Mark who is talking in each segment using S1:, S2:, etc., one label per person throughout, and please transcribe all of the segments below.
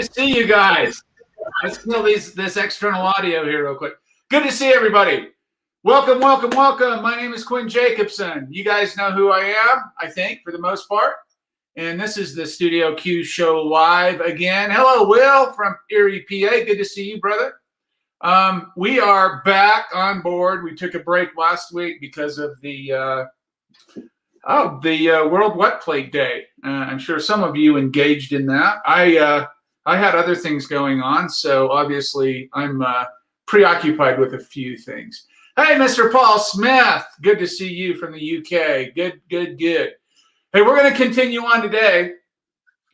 S1: to see you guys. Let's kill this external audio here real quick. Good to see everybody. Welcome, welcome, welcome. My name is Quinn Jacobson. You guys know who I am, I think, for the most part. And this is the Studio Q show live again. Hello, Will from Erie, PA. Good to see you, brother. We are back on board. We took a break last week because of the World Wet Plate Day. I'm sure some of you engaged in that. I had other things going on, so obviously I'm preoccupied with a few things. Hey, Mr. Paul Smith, good to see you from the UK. Good. Hey, we're going to continue on today.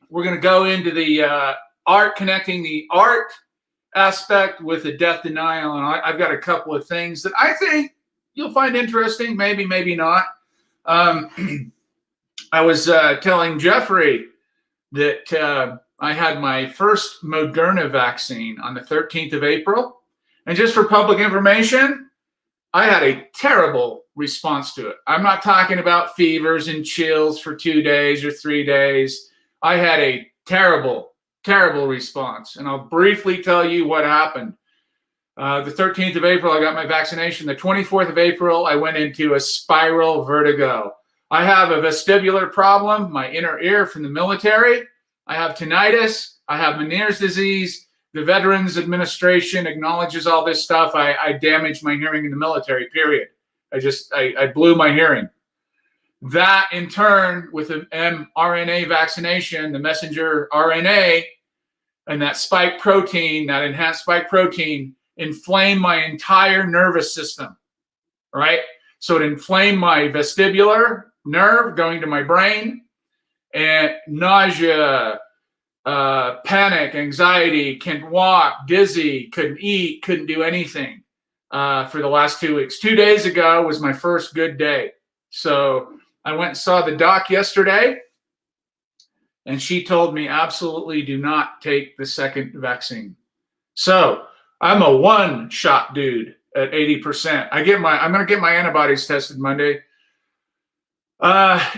S1: We're going to go into the art, connecting the art aspect with the death denial, and I've got a couple of things that I think you'll find interesting, maybe not. I was telling Jeffrey that I had my first Moderna vaccine on the 13th of April. And just for public information, I had a terrible response to it. I'm not talking about fevers and chills for 2 days or 3 days. I had a terrible response. And I'll briefly tell you what happened. The 13th of April, I got my vaccination. The 24th of April, I went into a spiral vertigo. I have a vestibular problem, my inner ear from the military. I have tinnitus. I have Meniere's disease. The Veterans Administration acknowledges all this stuff. I damaged my hearing in the military, period. I blew my hearing. That, in turn, with the mRNA vaccination, the messenger RNA, and that spike protein, that enhanced spike protein, inflamed my entire nervous system, right? So it inflamed my vestibular nerve going to my brain, and nausea, panic, anxiety, couldn't walk, dizzy, couldn't eat, couldn't do anything for the last 2 weeks. 2 days ago was my first good day. So I went and saw the doc yesterday, and she told me absolutely do not take the second vaccine. So I'm a one-shot dude at 80%. I'm going to get my antibodies tested Monday.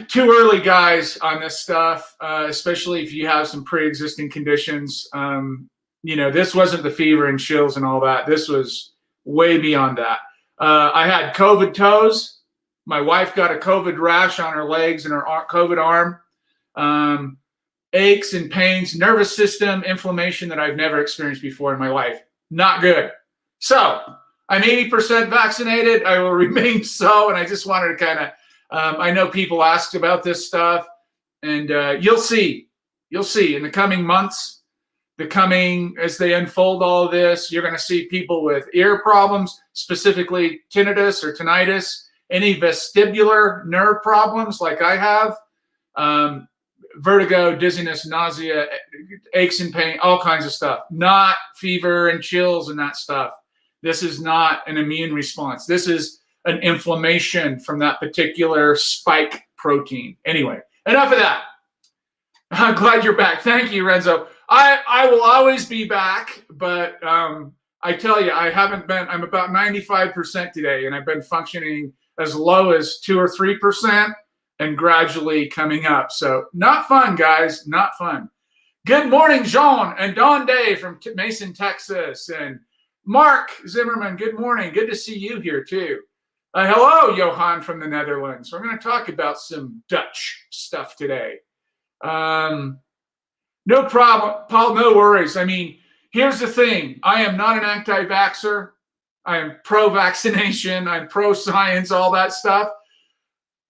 S1: Too early, guys, on this stuff, especially if you have some pre-existing conditions. This wasn't the fever and chills and all that. This was way beyond that. I had COVID toes. My wife got a COVID rash on her legs and her COVID arm. Aches and pains, nervous system inflammation that I've never experienced before in my life. Not good. So I'm 80% vaccinated. I will remain so. And I just wanted to kind of, I know people asked about this stuff, and you'll see in the coming months, as they unfold all of this, you're going to see people with ear problems, specifically tinnitus or tinnitus, any vestibular nerve problems like I have, vertigo, dizziness, nausea, aches and pain, all kinds of stuff, not fever and chills and that stuff. This is not an immune response. This is an inflammation from that particular spike protein. Anyway, enough of that. I'm glad you're back. Thank you, Renzo. I will always be back, but I tell you, I'm about 95% today, and I've been functioning as low as 2 or 3% and gradually coming up. So not fun, guys, not fun. Good morning, Jean and Don Day from Mason, Texas. And Mark Zimmerman, good morning. Good to see you here too. Hello, Johan from the Netherlands. We're going to talk about some Dutch stuff today. No problem, Paul, no worries. I mean, here's the thing. I am not an anti-vaxxer. I am pro-vaccination. I'm pro-science, all that stuff.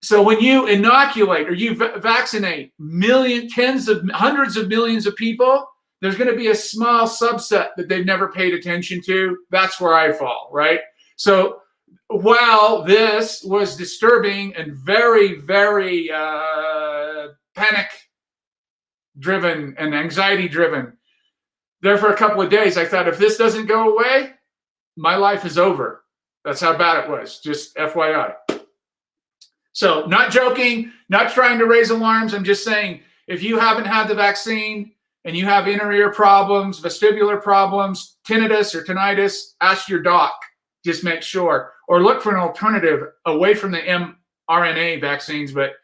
S1: So when you inoculate or you vaccinate hundreds of millions of people, there's going to be a small subset that they've never paid attention to. That's where I fall, right? So while this was disturbing and very, very panic-driven and anxiety-driven, there for a couple of days, I thought, if this doesn't go away, my life is over. That's how bad it was, just FYI. So not joking, not trying to raise alarms. I'm just saying, if you haven't had the vaccine and you have inner ear problems, vestibular problems, tinnitus or tinnitus, ask your doc. Just make sure. Or look for an alternative away from the mRNA vaccines. But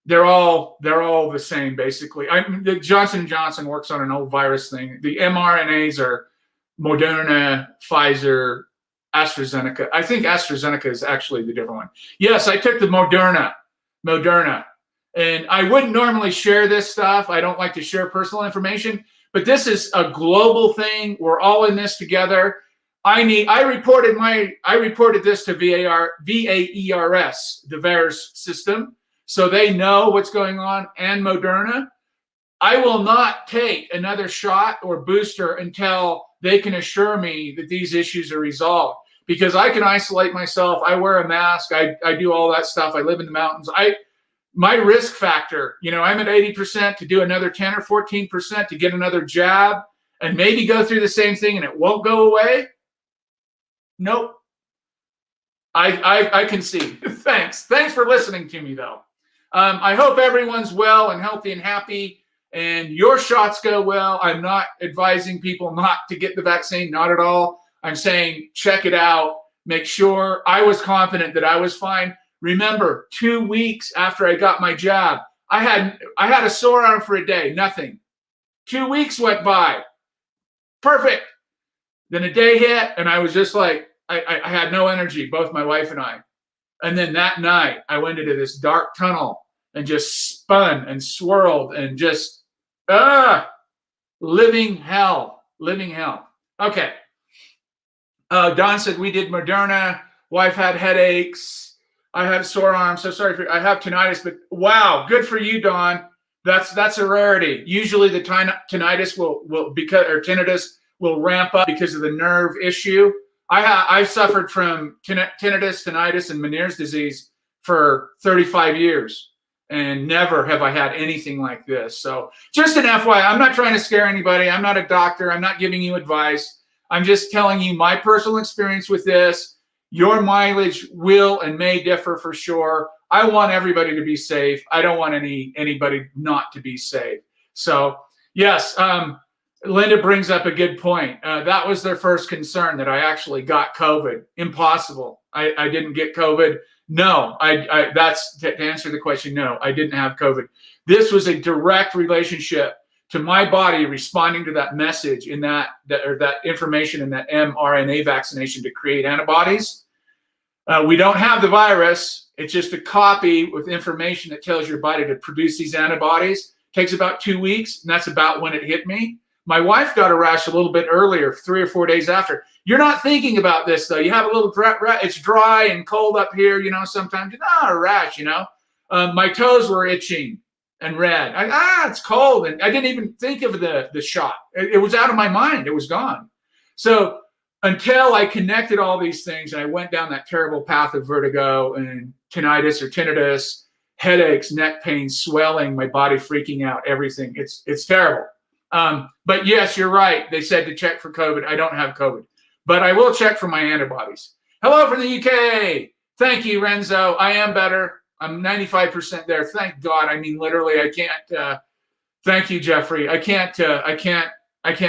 S1: they're all the same basically. The Johnson & Johnson works on an old virus thing. The mRNAs are Moderna, Pfizer, AstraZeneca. I think AstraZeneca is actually the different one. Yes, I took the Moderna. And I wouldn't normally share this stuff. I don't like to share personal information, but this is a global thing. We're all in this together. I reported this to VAERS, the VAERS system, so they know what's going on, and Moderna. I will not take another shot or booster until they can assure me that these issues are resolved, because I can isolate myself. I wear a mask. I do all that stuff. I live in the mountains. My risk factor, I'm at 80% to do another 10 or 14% to get another jab and maybe go through the same thing and it won't go away. Nope. I can see. Thanks for listening to me, though. I hope everyone's well and healthy and happy, and your shots go well. I'm not advising people not to get the vaccine, not at all. I'm saying check it out. Make sure. I was confident that I was fine. Remember, 2 weeks after I got my jab, I had a sore arm for a day, nothing. 2 weeks went by. Perfect. Then a day hit, and I was just like, I had no energy, both my wife and I. And then that night, I went into this dark tunnel and just spun and swirled and just, living hell. Okay. Don said, we did Moderna. Wife had headaches. I had a sore arm. So sorry I have tinnitus, but wow, good for you, Don. That's a rarity. Usually the tinnitus tinnitus will ramp up because of the nerve issue. I've suffered from tinnitus, and Meniere's disease for 35 years, and never have I had anything like this. So just an FYI, I'm not trying to scare anybody. I'm not a doctor. I'm not giving you advice. I'm just telling you my personal experience with this. Your mileage will and may differ for sure. I want everybody to be safe. I don't want anybody not to be safe. So yes, Linda brings up a good point. That was their first concern, that I actually got COVID. Impossible. I didn't get COVID. No, that's to answer the question. No, I didn't have COVID. This was a direct relationship to my body responding to that message in that information in that mRNA vaccination to create antibodies. We don't have the virus. It's just a copy with information that tells your body to produce these antibodies. It takes about 2 weeks, and that's about when it hit me. My wife got a rash a little bit earlier, 3 or 4 days after. You're not thinking about this, though. You have a little, it's dry and cold up here, sometimes, a rash, My toes were itching and red. It's cold. And I didn't even think of the shot. It was out of my mind. It was gone. So until I connected all these things and I went down that terrible path of vertigo and tinnitus, headaches, neck pain, swelling, my body freaking out, everything. It's terrible. But yes, you're right. They said to check for COVID. I don't have COVID, but I will check for my antibodies. Hello from the UK. Thank you, Renzo. I am better. I'm 95% there. Thank God. I mean, literally, I can't. Thank you, Jeffrey. I can't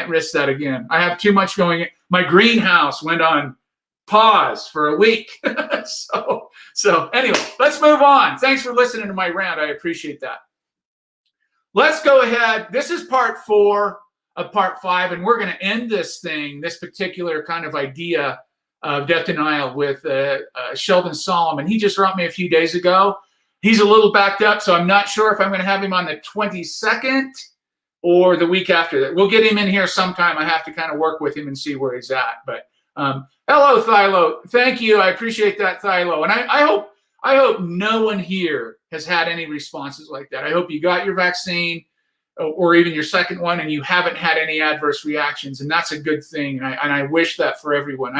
S1: risk that again. I have too much going in. My greenhouse went on pause for a week. So anyway, let's move on. Thanks for listening to my rant. I appreciate that. Let's go ahead. This is part 4 of part 5, and we're going to end this particular kind of idea of death denial with Sheldon Solomon. He just wrote me a few days ago. He's a little backed up, so I'm not sure if I'm going to have him on the 22nd or the week after that. We'll get him in here sometime. I have to kind of work with him and see where he's at. But hello, Thilo. Thank you. I appreciate that, Thilo. And I hope no one here has had any responses like that. I hope you got your vaccine or even your second one and you haven't had any adverse reactions. And that's a good thing. And I wish that for everyone.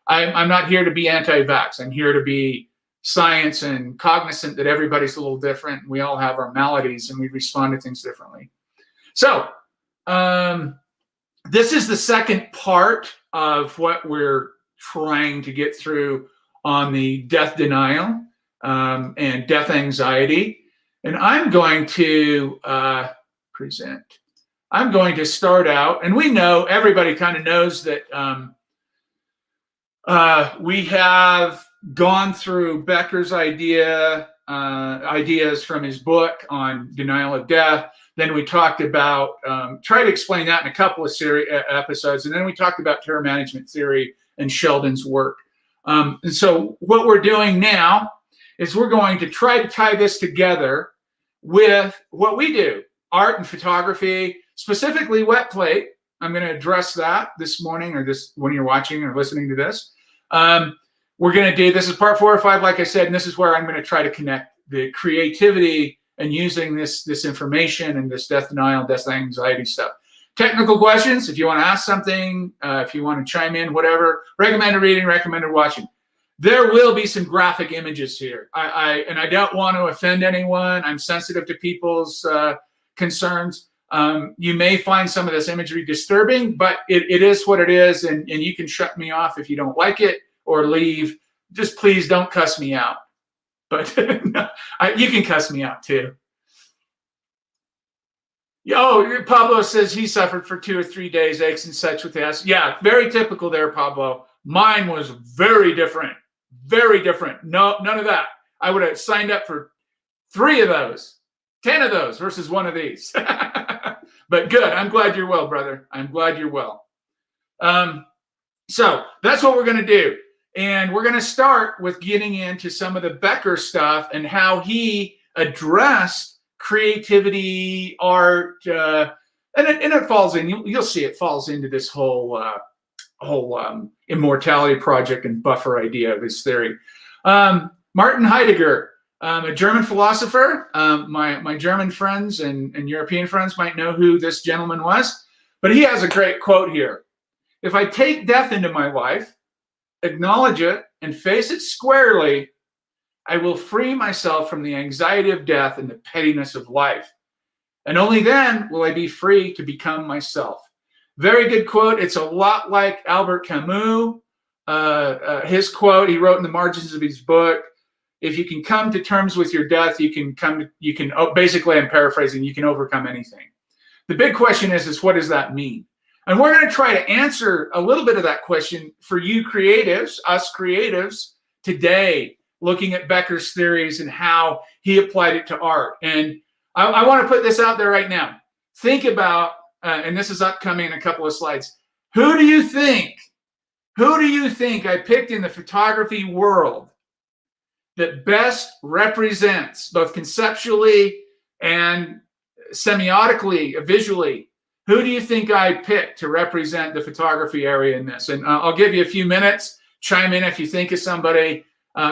S1: I'm not here to be anti-vax. I'm here to be science and cognizant that everybody's a little different. We all have our maladies and we respond to things differently. So this is the second part of what we're trying to get through on the death denial and death anxiety. And I'm going to present. I'm going to start out, and we know, everybody kind of knows that we have gone through Becker's idea, ideas from his book on denial of death. Then we talked about, try to explain that in a couple of episodes. And then we talked about terror management theory and Sheldon's work. And so what we're doing now is we're going to try to tie this together with what we do, art and photography, specifically wet plate. I'm going to address that this morning, or this when you're watching or listening to this. We're going to do, this is part 4 or 5, like I said, and this is where I'm going to try to connect the creativity and using this information and this death denial, death anxiety stuff. Technical questions, if you want to ask something, if you want to chime in, whatever. Recommended reading, recommended watching. There will be some graphic images here. And I don't want to offend anyone. I'm sensitive to people's concerns. You may find some of this imagery disturbing, but it is what it is, and you can shut me off if you don't like it or leave. Just please don't cuss me out. But no, you can cuss me out too. Oh, Pablo says he suffered for 2 or 3 days, aches and such with this. Yeah, very typical there, Pablo. Mine was very different. Very different. No, none of that. I would have signed up for 3 of those, 10 of those versus 1 of these. But good. I'm glad you're well, brother. I'm glad you're well. So that's what we're going to do. And we're going to start with getting into some of the Becker stuff and how he addressed creativity, art, and it falls in. You'll see it falls into this whole immortality project and buffer idea of his theory. Martin Heidegger, a German philosopher. My German friends and European friends might know who this gentleman was, but he has a great quote here. If I take death into my life, acknowledge it, and face it squarely, I will free myself from the anxiety of death and the pettiness of life. And only then will I be free to become myself. Very good quote. It's a lot like Albert Camus. His quote, he wrote in the margins of his book, if you can come to terms with your death, basically, I'm paraphrasing, you can overcome anything. The big question is what does that mean? And we're going to try to answer a little bit of that question for you creatives, us creatives, today, looking at Becker's theories and how he applied it to art. And I want to put this out there right now. Think about, and this is upcoming in a couple of slides, who do you think I picked in the photography world that best represents, both conceptually and semiotically, visually, who do you think I picked to represent the photography area in this? And I'll give you a few minutes. Chime in if you think of somebody.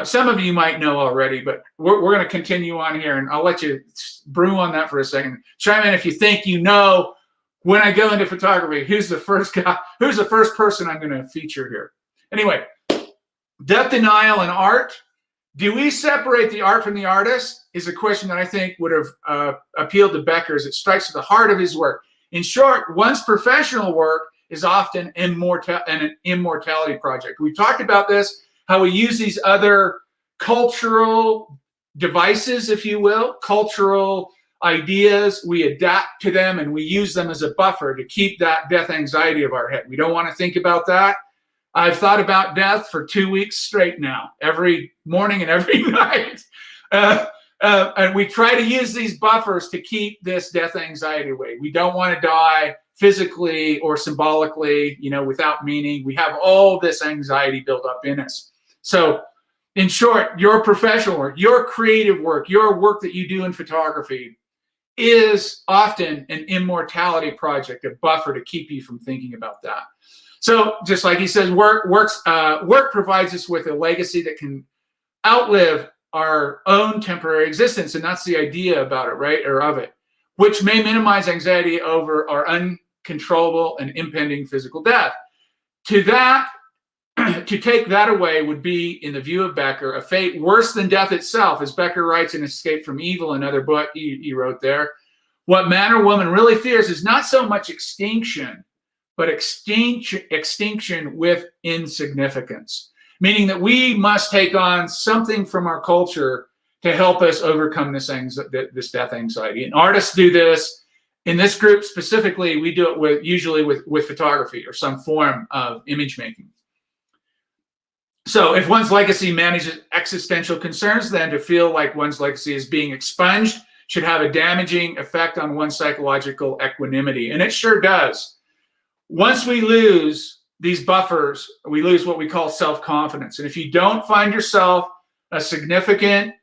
S1: Some of you might know already, but we're going to continue on here, and I'll let you brew on that for a second. Chime in if you think you know, when I go into photography, who's the first guy, who's the first person I'm going to feature here. Anyway, death denial and art. Do we separate the art from the artist? Is a question that I think would have appealed to Becker, as it strikes at the heart of his work. In short, one's professional work is often an immortality project. We talked about this, how we use these other cultural devices, if you will, cultural ideas. We adapt to them and we use them as a buffer to keep that death anxiety of our head. We don't want to think about that. I've thought about death for 2 weeks straight now, every morning and every night. And we try to use these buffers to keep this death anxiety away. We don't want to die physically or symbolically, without meaning. We have all this anxiety built up in us. So in short, your professional work, your creative work, your work that you do in photography is often an immortality project, a buffer to keep you from thinking about that. So just like he says, work provides us with a legacy that can outlive our own temporary existence. And that's the idea about it, right? Or of it, which may minimize anxiety over our uncontrollable and impending physical death. To take that away would be, in the view of Becker, a fate worse than death itself. As Becker writes in Escape from Evil, another book he wrote there, what man or woman really fears is not so much extinction, but extinction with insignificance. Meaning that we must take on something from our culture to help us overcome this death anxiety. And artists do this. In this group specifically, we do it usually with photography or some form of image making. So if one's legacy manages existential concerns, then to feel like one's legacy is being expunged should have a damaging effect on one's psychological equanimity. And it sure does. Once we lose these buffers, we lose what we call self-confidence. And if you don't find yourself a significant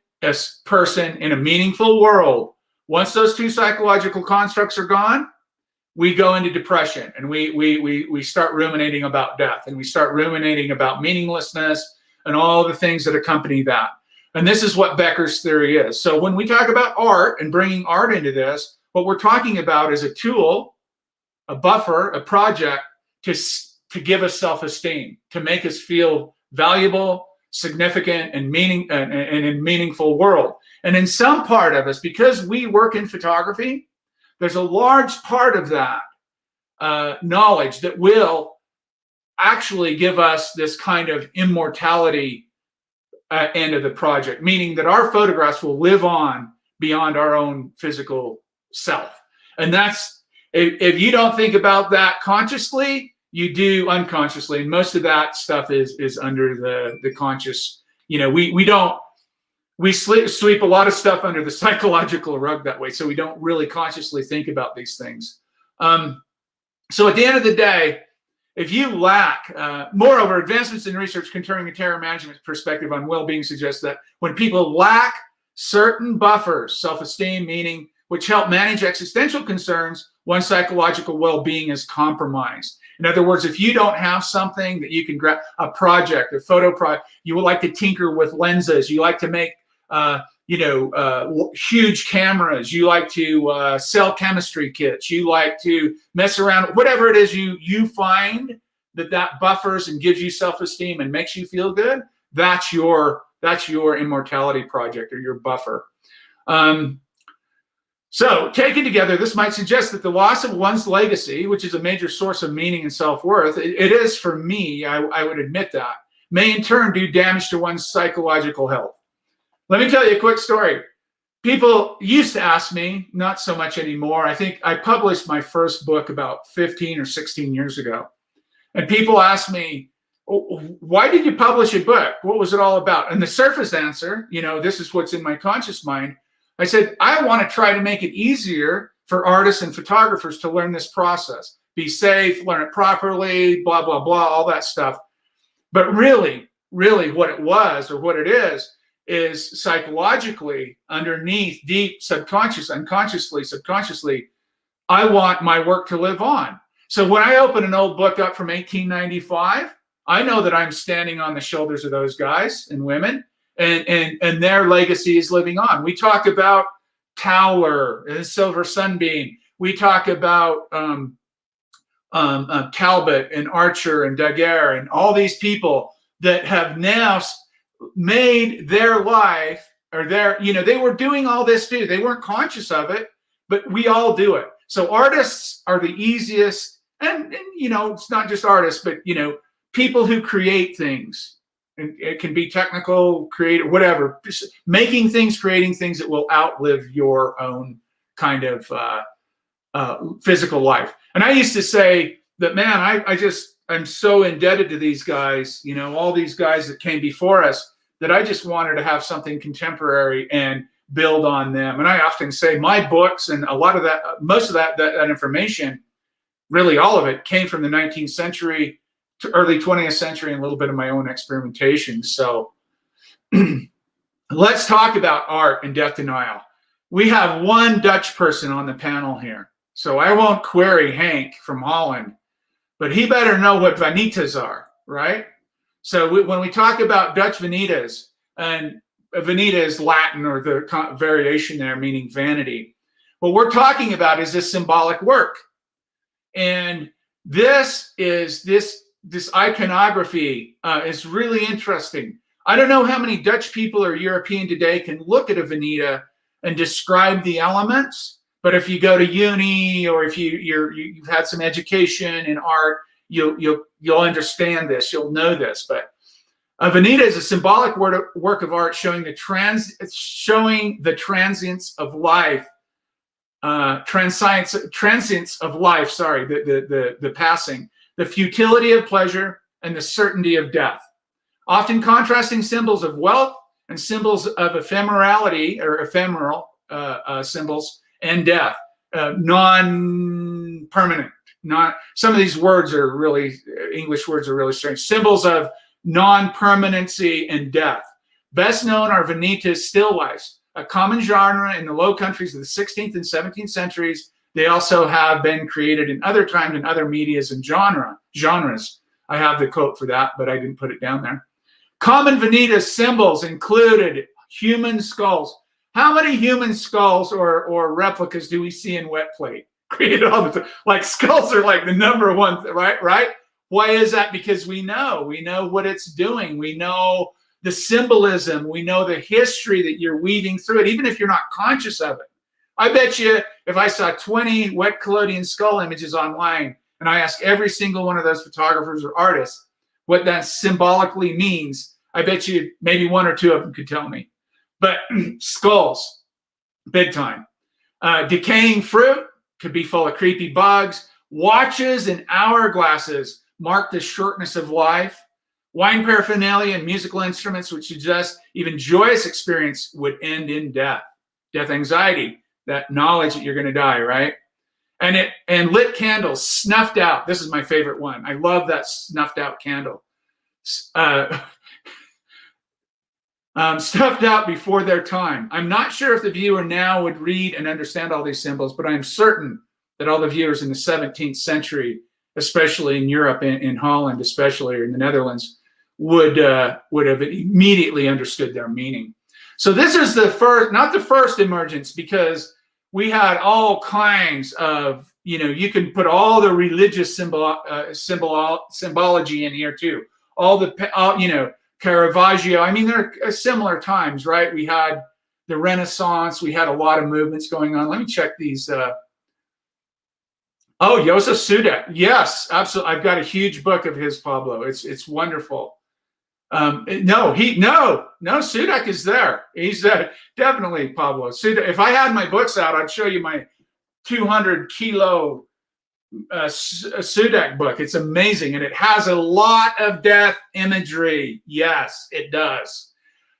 S1: person in a meaningful world, once those two psychological constructs are gone, we go into depression, and we start ruminating about death, and we start ruminating about meaninglessness and all the things that accompany that. And this is what Beckers Theory is. So when we talk about art and bringing art into this, what we're talking about is a tool, a buffer, a project to give us self-esteem, to make us feel valuable, significant, and in a meaningful world. And in some part of us, because we work in photography, there's a large part of that knowledge that will actually give us this kind of immortality end of the project, meaning that our photographs will live on beyond our own physical self. And that's, if you don't think about that consciously, you do unconsciously. And most of that stuff is under the conscious, we sweep a lot of stuff under the psychological rug that way, so we don't really consciously think about these things. So at the end of the day, if you lack, moreover, advancements in research concerning a terror management perspective on well-being suggest that when people lack certain buffers, self-esteem, meaning, which help manage existential concerns, one's psychological well-being is compromised. In other words, if you don't have something that you can grab, a project, a photo project, you would like to tinker with lenses, you like to make huge cameras, you like to sell chemistry kits, you like to mess around, whatever it is you find that buffers and gives you self-esteem and makes you feel good, that's your immortality project or your buffer. So taken together, this might suggest that the loss of one's legacy, which is a major source of meaning and self-worth, it is for me, I would admit that, may in turn do damage to one's psychological health. Let me tell you a quick story. People used to ask me, not so much anymore. I think I published my first book about 15 or 16 years ago. And people asked me, why did you publish a book? What was it all about? And the surface answer, this is what's in my conscious mind. I said, I want to try to make it easier for artists and photographers to learn this process. Be safe, learn it properly, blah, blah, blah, all that stuff. But really what it was, or what it is psychologically, underneath, deep, unconsciously, subconsciously, I want my work to live on. So when I open an old book up from 1895, I know that I'm standing on the shoulders of those guys and women, and their legacy is living on. We talk about Towler and Silver Sunbeam. We talk about Talbot and Archer and Daguerre and all these people that have now made their life, or they were doing all this too. They weren't conscious of it, but we all do it. So artists are the easiest, and it's not just artists, but people who create things. And it can be technical, creative, whatever. Just making things, creating things that will outlive your own kind of physical life. And I used to say that, man, I'm so indebted to these guys, all these guys that came before us, that I just wanted to have something contemporary and build on them. And I often say my books and a lot of that, most of that information, really all of it, came from the 19th century to early 20th century, and a little bit of my own experimentation. So let's talk about art and death denial. We have one Dutch person on the panel here, so I won't query Hank from Holland, but he better know what Vanitas are, right? So when we talk about Dutch Vanitas, and Veneta is Latin, or the variation there meaning vanity, what we're talking about is this symbolic work. And this iconography is really interesting. I don't know how many Dutch people or European today can look at a Veneta and describe the elements, but if you go to uni, or if you've had some education in art, you'll understand this, you'll know this. But a Veneta is a symbolic work of art showing the transience of life, transience of life. Sorry, the passing, the futility of pleasure, and the certainty of death. often contrasting symbols of wealth and symbols of ephemerality or ephemeral symbols and death, non-permanent. Not some of these words are really English words are really strange. Symbols of non-permanency and death. Best known are Vanitas still lifes, a common genre in the Low Countries of the 16th and 17th centuries. They also have been created in other times in other medias and genres. I have the quote for that, but I didn't put it down there. Common Veneta symbols included human skulls. How many human skulls or replicas do we see in wet plate? Created all the time. Like skulls are like the number one, right? Why is that? Because we know what it's doing. We know the symbolism. We know the history that you're weaving through it, even if you're not conscious of it. I bet you if I saw 20 wet collodion skull images online and I ask every single one of those photographers or artists what that symbolically means, I bet you maybe one or two of them could tell me. But skulls, big time. Decaying fruit could be full of creepy bugs. Watches and hourglasses mark the shortness of life. Wine paraphernalia and musical instruments would suggest even joyous experience would end in death. Death anxiety, that knowledge that you're going to die, right? And lit candles, snuffed out. This is my favorite one. I love that snuffed out candle. Stuffed out before their time. I'm not sure if the viewer now would read and understand all these symbols, but I'm certain that all the viewers in the 17th century, especially in Europe, in Holland especially, or in the Netherlands, would have immediately understood their meaning. So this is the first, not the first emergence, because we had all kinds of, you can put all the religious symbology in here too. All the, Caravaggio. I mean, there are similar times, right? We had the Renaissance. We had a lot of movements going on. Let me check these. Joseph Sudak. Yes, absolutely. I've got a huge book of his, Pablo. It's wonderful. No, Sudak is there. He's definitely Pablo. Sudak. If I had my books out, I'd show you my 200 kilo Sudak book. It's amazing, and it has a lot of death imagery. Yes, it does.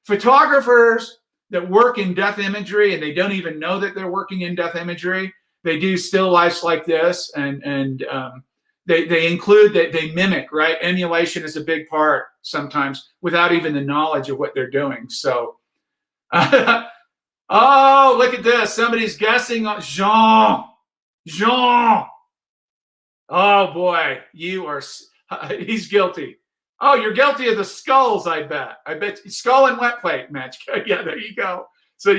S1: Photographers that work in death imagery, and they don't even know that they're working in death imagery, they do still lifes like this, and they include that, they mimic, right? Emulation is a big part sometimes without even the knowledge of what they're doing. So oh, look at this, somebody's guessing on Jean. Oh boy, he's guilty. Oh, you're guilty of the skulls, I bet. Skull and wet plate match. Yeah, there you go. So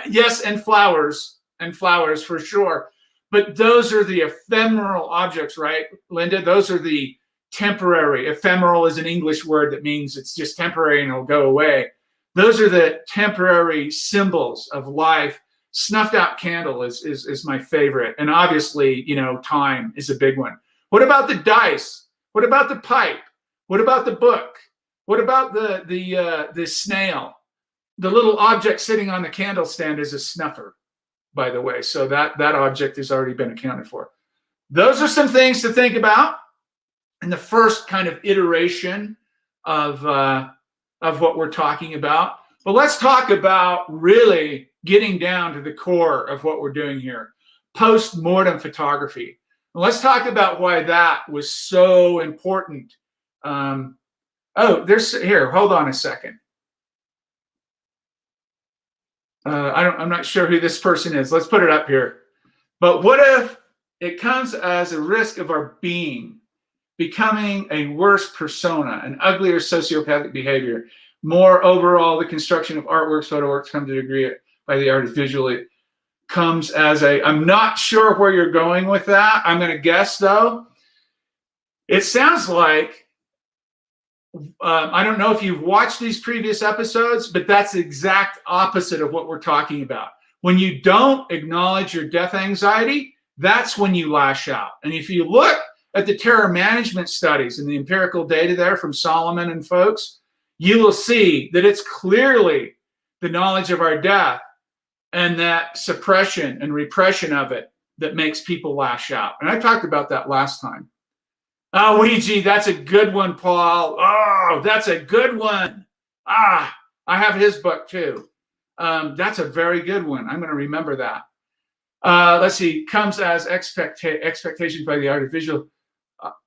S1: yes, and flowers for sure. But those are the ephemeral objects, right, Linda? Those are the temporary. Ephemeral is an English word that means it's just temporary and it'll go away. Those are the temporary symbols of life. Snuffed out candle is my favorite. And obviously, time is a big one. What about the dice? What about the pipe? What about the book? What about the snail? The little object sitting on the candle stand is a snuffer, by the way. So that object has already been accounted for. Those are some things to think about in the first kind of iteration of what we're talking about. But let's talk about really getting down to the core of what we're doing here, post-mortem photography. And let's talk about why that was so important. Hold on a second. I'm not sure who this person is. Let's put it up here. But what if it comes as a risk of our being becoming a worse persona, an uglier sociopathic behavior? More overall, the construction of artworks, photo works come to degree by the artist visually comes as I'm not sure where you're going with that. I'm going to guess though. It sounds like, I don't know if you've watched these previous episodes, but that's the exact opposite of what we're talking about. When you don't acknowledge your death anxiety, that's when you lash out. And if you look at the terror management studies and the empirical data there from Solomon and folks, you will see that it's clearly the knowledge of our death and that suppression and repression of it that makes people lash out. And I talked about that last time. Oh, Ouija, that's a good one, Paul. Oh, that's a good one. I have his book too. That's a very good one. I'm going to remember that. Let's see. Comes as expectations by the artificial.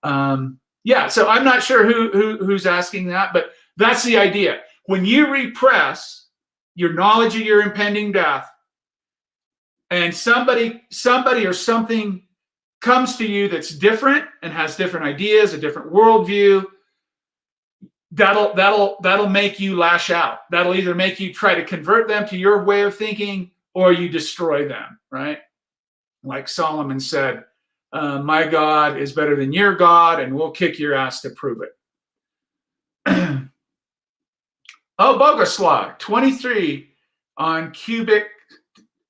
S1: Yeah. So I'm not sure who's asking that, but that's the idea. When you repress your knowledge of your impending death, and somebody or something comes to you that's different and has different ideas, a different worldview, that'll make you lash out. That'll either make you try to convert them to your way of thinking, or you destroy them, right? Like Solomon said, my God is better than your God, and we'll kick your ass to prove it. Oh, Boguslaw, 23 on cubic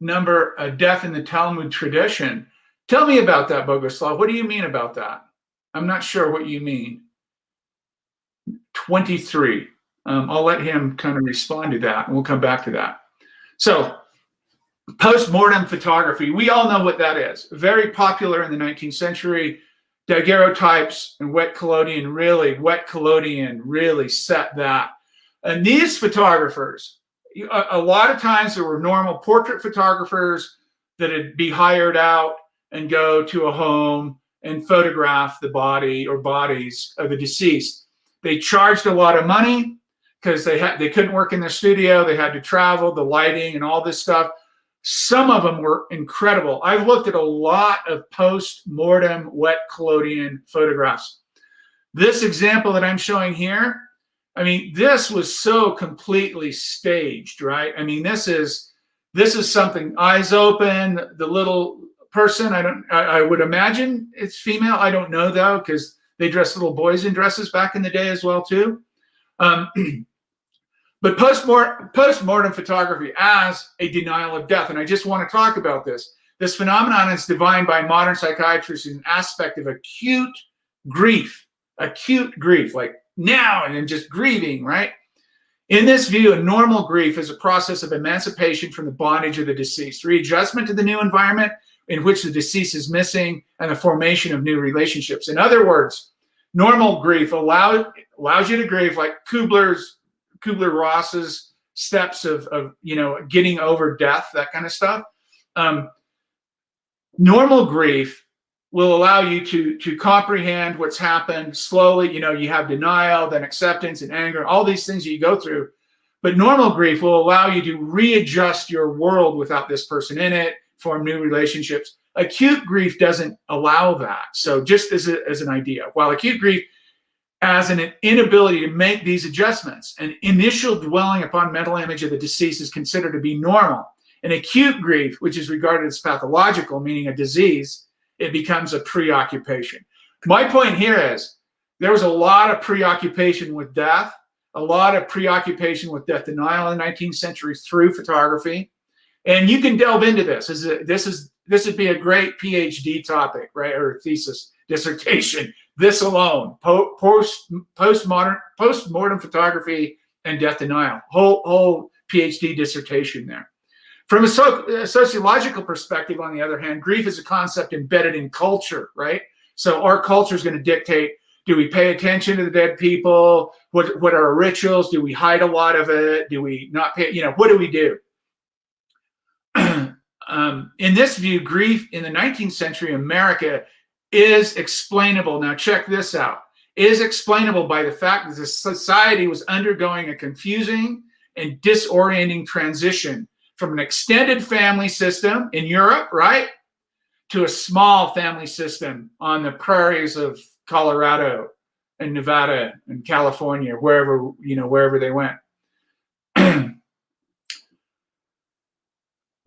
S1: number, a death in the Talmud tradition. Tell me about that, Boguslaw. What do you mean about that? I'm not sure what you mean. 23. I'll let him kind of respond to that, and we'll come back to that. So, post-mortem photography. We all know what that is. Very popular in the 19th century. Daguerreotypes and wet collodion really set that. And these photographers, a lot of times there were normal portrait photographers that would be hired out and go to a home and photograph the body or bodies of the deceased. They charged a lot of money because they couldn't work in their studio. They had to travel, the lighting and all this stuff. Some of them were incredible. I've looked at a lot of post-mortem wet collodion photographs. This example that I'm showing here, I mean, this was so completely staged, right? I mean, this is something, eyes open, the little person, I would imagine it's female. I don't know though, because they dress little boys in dresses back in the day as well too. But post-mortem photography as a denial of death, and I just want to talk about this. This phenomenon is defined by modern psychiatrists as an aspect of acute grief, like now and then just grieving, right? In this view, a normal grief is a process of emancipation from the bondage of the deceased, readjustment to the new environment in which the deceased is missing, and the formation of new relationships. In other words, normal grief allows you to grieve, like Kubler-Ross's steps of getting over death, that kind of stuff. Normal grief will allow you to comprehend what's happened slowly. You have denial, then acceptance and anger, all these things that you go through. But normal grief will allow you to readjust your world without this person in it, form new relationships. Acute grief doesn't allow that. So just as an idea, while acute grief as an inability to make these adjustments, an initial dwelling upon mental image of the deceased is considered to be normal. In acute grief, which is regarded as pathological, meaning a disease, it becomes a preoccupation. My point here is there was a lot of preoccupation with death, a lot of preoccupation with death denial in the 19th century through photography. And you can delve into this. This would be a great PhD topic, right? Or thesis, dissertation. This alone, post-mortem photography and death denial. Whole PhD dissertation there. From a sociological perspective, on the other hand, grief is a concept embedded in culture, right? So our culture is going to dictate, do we pay attention to the dead people? What are our rituals? Do we hide a lot of it? Do we not pay, what do we do? In this view, grief in the 19th century America is explainable. Now check this out. Is explainable by the fact that the society was undergoing a confusing and disorienting transition from an extended family system in Europe, right, to a small family system on the prairies of Colorado and Nevada and California, wherever they went.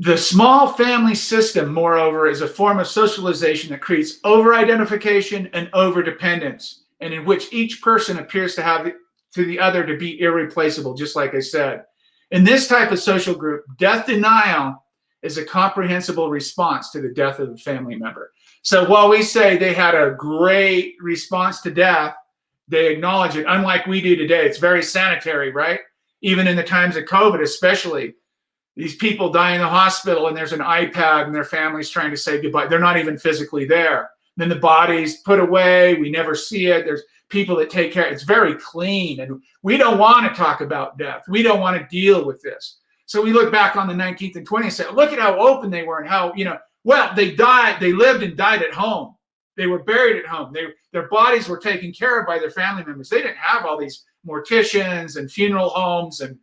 S1: The small family system, moreover, is a form of socialization that creates over-identification and over-dependence, and in which each person appears to have to the other to be irreplaceable, just like I said. In this type of social group, death denial is a comprehensible response to the death of a family member. So while we say they had a great response to death, they acknowledge it, unlike we do today. It's very sanitary, right? Even in the times of COVID, especially. These people die in the hospital and there's an iPad and their family's trying to say goodbye. They're not even physically there. Then the body's put away. We never see it. There's people that take care. It's very clean. And we don't want to talk about death. We don't want to deal with this. So we look back on the 19th and 20th and say, look at how open they were and how, well, they died. They lived and died at home. They were buried at home. Their bodies were taken care of by their family members. They didn't have all these morticians and funeral homes and,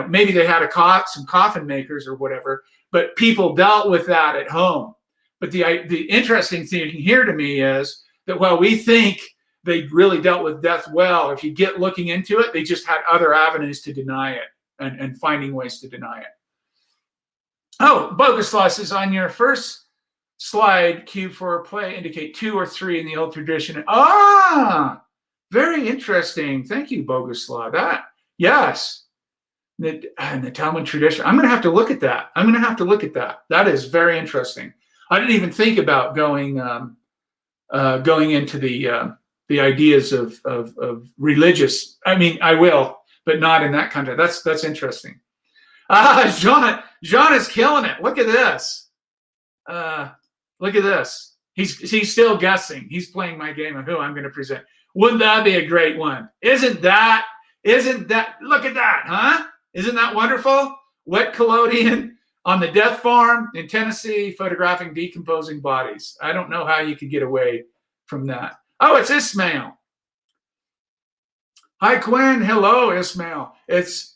S1: maybe they had some coffin makers or whatever, but people dealt with that at home. But the interesting thing here to me is that while we think they really dealt with death well, if you get looking into it, they just had other avenues to deny it and finding ways to deny it. Oh, Boguslaw says, on your first slide, cube for play indicate 2 or 3 in the old tradition. Ah, very interesting. Thank you, Boguslaw. That, yes. The Talmud tradition. I'm going to have to look at that. That is very interesting. I didn't even think about going into the ideas of religious. I mean, I will, but not in that context. That's interesting. John is killing it. Look at this. Look at this. He's still guessing. He's playing my game of who I'm going to present. Wouldn't that be a great one? Isn't that? Look at that, huh? Isn't that wonderful? Wet collodion on the death farm in Tennessee, photographing decomposing bodies. I don't know how you could get away from that. Oh, it's Ismail. Hi, Quinn. Hello, Ismail. It's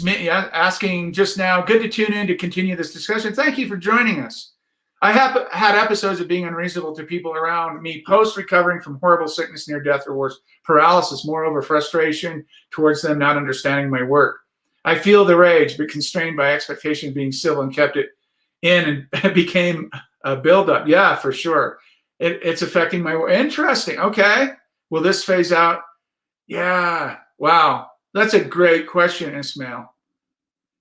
S1: me asking just now. Good to tune in to continue this discussion. Thank you for joining us. I have had episodes of being unreasonable to people around me post-recovering from horrible sickness, near death, or worse, paralysis. Moreover, frustration towards them not understanding my work. I feel the rage, but constrained by expectation of being civil and kept it in, and it became a buildup. Yeah, for sure. It's affecting my work. Interesting. Okay. Will this phase out? Yeah. Wow. That's a great question, Ismail.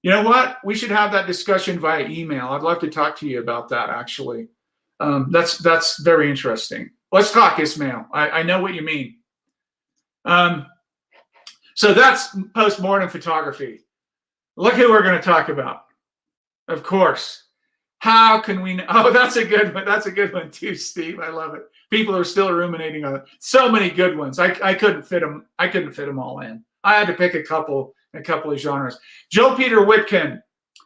S1: You know what? We should have that discussion via email. I'd love to talk to you about that, actually. That's very interesting. Let's talk, Ismail. I know what you mean. So that's post-mortem photography. Look who we're going to talk about. Of course. How can we know? Oh, that's a good one. That's a good one too, Steve. I love it. People are still ruminating on it. So many good ones. I couldn't fit them. I couldn't fit them all in. I had to pick a couple of genres. Joe Peter Witkin.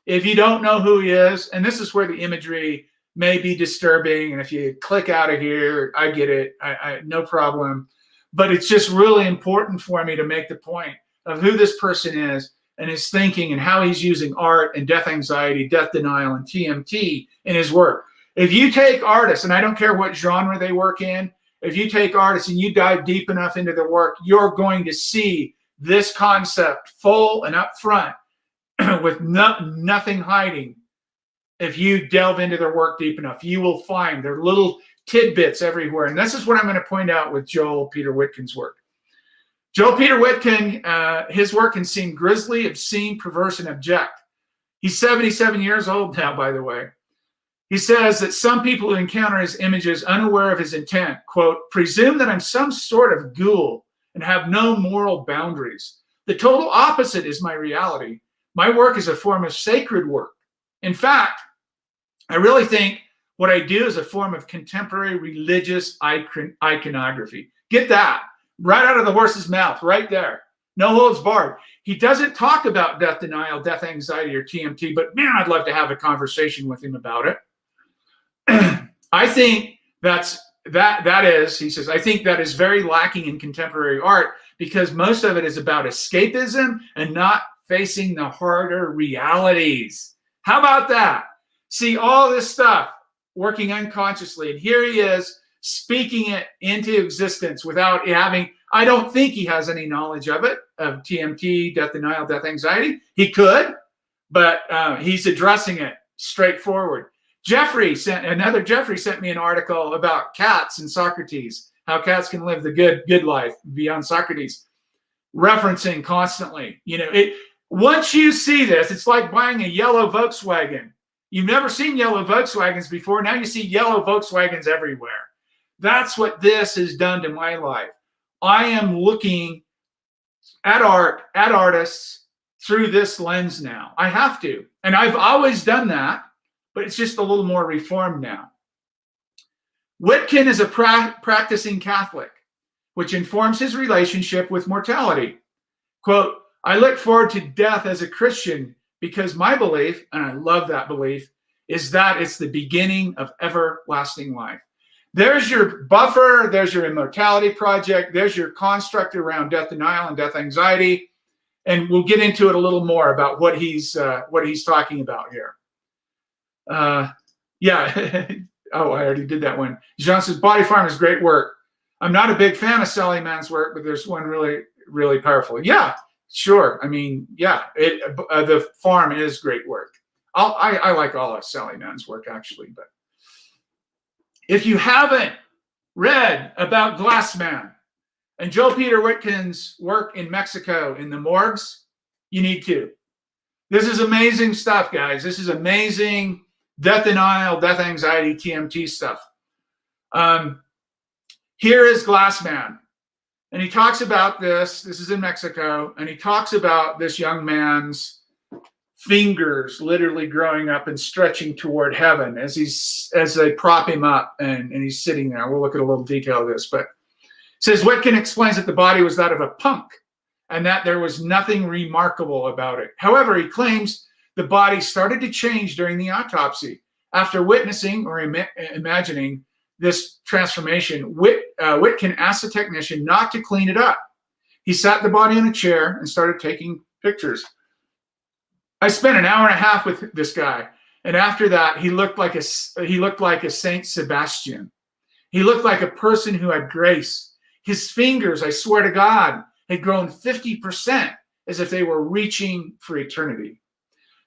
S1: If you don't know who he is, and this is where the imagery may be disturbing, and if you click out of here, I get it. I no problem. But it's just really important for me to make the point of who this person is and his thinking and how he's using art and death anxiety, death denial, and TMT in his work. If you take artists, and I don't care what genre they work in, if you take artists and you dive deep enough into their work, you're going to see this concept full and up front with nothing hiding. If you delve into their work deep enough, you will find their little tidbits everywhere. And this is what I'm going to point out with Joel Peter Witkin's work. Joel Peter Witkin, his work can seem grisly, obscene, perverse, and abject. He's 77 years old now, by the way. He says that some people who encounter his images unaware of his intent, quote, presume that I'm some sort of ghoul and have no moral boundaries. The total opposite is my reality. My work is a form of sacred work. In fact, I really think what I do is a form of contemporary religious iconography. Get that right out of the horse's mouth, right there. No holds barred. He doesn't talk about death denial, death anxiety, or TMT, but man, I'd love to have a conversation with him about it. I think that is, he says, I think that is very lacking in contemporary art because most of it is about escapism and not facing the harder realities. How about that? See all this stuff working unconsciously, and here he is speaking it into existence without having, I don't think he has any knowledge of it, of TMT, death denial, death anxiety. He could, but he's addressing it straightforward. Jeffrey sent me an article about cats and Socrates, how cats can live the good life beyond Socrates, referencing constantly. Once you see this, it's like buying a yellow Volkswagen. You've never seen yellow Volkswagens before. Now you see yellow Volkswagens everywhere. That's what this has done to my life. I am looking at art, at artists through this lens now. I have to. And I've always done that, but it's just a little more reformed now. Witkin is a practicing Catholic, which informs his relationship with mortality. Quote, I look forward to death as a Christian because my belief, and I love that belief, is that it's the beginning of everlasting life. There's your buffer. There's your immortality project. There's your construct around death denial and death anxiety. And we'll get into it a little more about what he's talking about here. Yeah. Oh, I already did that one. Jean says, Body Farm is great work. I'm not a big fan of Sally Mann's work, but there's one really, really powerful. Yeah, sure. I mean, yeah, the Farm is great work. I like all of Sally Mann's work, actually. But if you haven't read about Glassman and Joe Peter Witkin's work in Mexico in the morgues, you need to. This is amazing stuff, guys. This is amazing death denial, death anxiety, TMT stuff. Here is Glassman. And he talks about this. This is in Mexico. And he talks about this young man's fingers literally growing up and stretching toward heaven as they prop him up and he's sitting there. We'll look at a little detail of this. But it says Witkin explains that the body was that of a punk and that there was nothing remarkable about it. However, he claims the body started to change during the autopsy. After witnessing or imagining this transformation, Witkin asked the technician not to clean it up. He sat the body in a chair and started taking pictures. I spent an hour and a half with this guy, and after that, he looked like a Saint Sebastian. He looked like a person who had grace. His fingers, I swear to God, had grown 50%, as if they were reaching for eternity.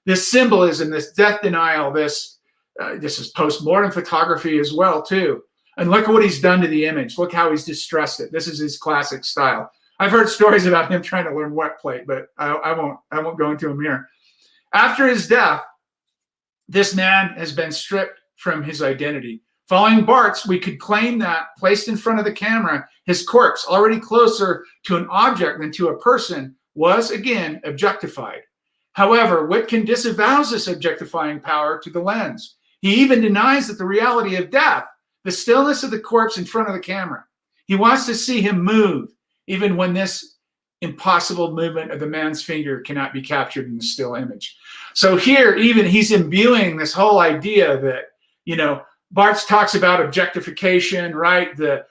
S1: This symbolism, this death denial, this is post-mortem photography as well, too. And look at what he's done to the image. Look how he's distressed it. This is his classic style. I've heard stories about him trying to learn wet plate, but I won't go into them here. After his death, this man has been stripped from his identity. Following Bart's, we could claim that, placed in front of the camera, his corpse, already closer to an object than to a person, was again objectified. However, Witkin disavows this objectifying power to the lens. He even denies that the reality of death, the stillness of the corpse in front of the camera. He wants to see him move, even when this impossible movement of the man's finger cannot be captured in the still image. So here, even he's imbuing this whole idea that, Barthes talks about objectification, right? The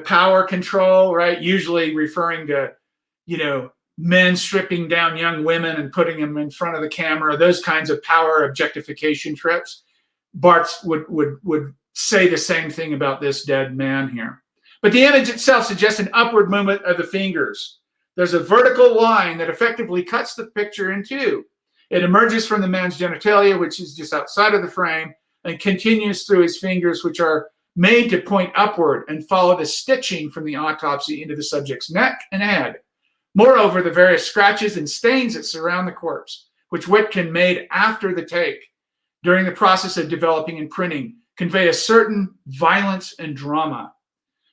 S1: power control, right? Usually referring to, men stripping down young women and putting them in front of the camera, those kinds of power objectification trips. Barthes would say the same thing about this dead man here. But the image itself suggests an upward movement of the fingers. There's a vertical line that effectively cuts the picture in two. It emerges from the man's genitalia, which is just outside of the frame, and continues through his fingers, which are made to point upward and follow the stitching from the autopsy into the subject's neck and head. Moreover, the various scratches and stains that surround the corpse, which Witkin made after the take, during the process of developing and printing, convey a certain violence and drama,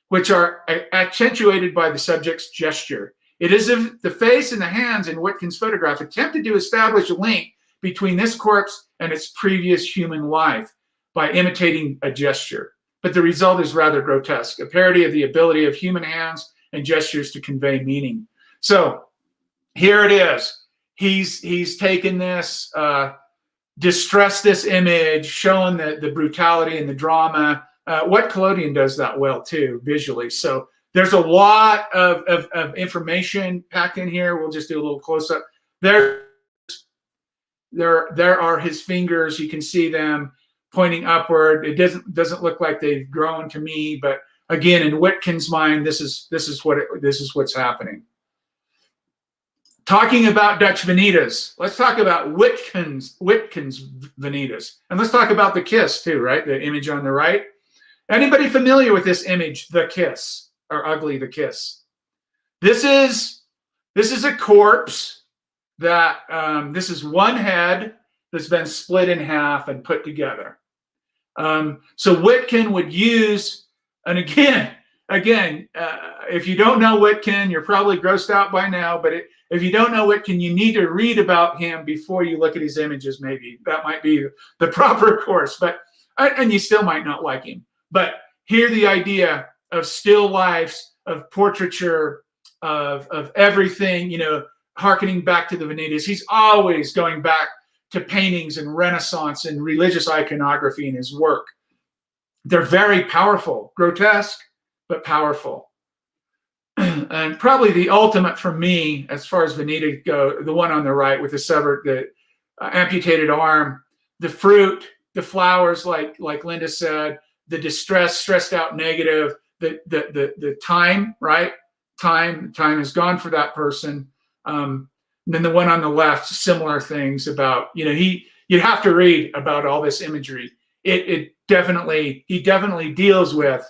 S1: which are accentuated by the subject's gesture. It is as if the face and the hands in Witkin's photograph attempted to establish a link between this corpse and its previous human life by imitating a gesture. But the result is rather grotesque, a parody of the ability of human hands and gestures to convey meaning. So here it is. He's taken this, distressed this image, showing the brutality and the drama. What Collodion does that well too, visually. So there's a lot of information packed in here. We'll just do a little close up. There are his fingers. You can see them pointing upward. It doesn't look like they've grown to me, but again, in Witkin's mind, this is what's happening. Talking about Dutch Vanitas, let's talk about Witkin's Vanitas, and let's talk about the kiss too, right? The image on the right. Anybody familiar with this image, the kiss, or Ugly the Kiss? This is a corpse that this is one head that's been split in half and put together. So Witkin would use, and again, if you don't know Witkin, you're probably grossed out by now, but if you don't know Witkin, you need to read about him before you look at his images, maybe. That might be the proper course, and you still might not like him. But hear the idea of still lifes, of portraiture, of everything, you know, hearkening back to the Vanitas. He's always going back to paintings and Renaissance and religious iconography in his work. They're very powerful, grotesque, but powerful. And probably the ultimate for me, as far as Veneta go, the one on the right with the severed, the amputated arm, the fruit, the flowers, like Linda said, the distress, stressed out negative, the time, right? Time is gone for that person. And then the one on the left, similar things about, you know, you'd have to read about all this imagery. He definitely deals with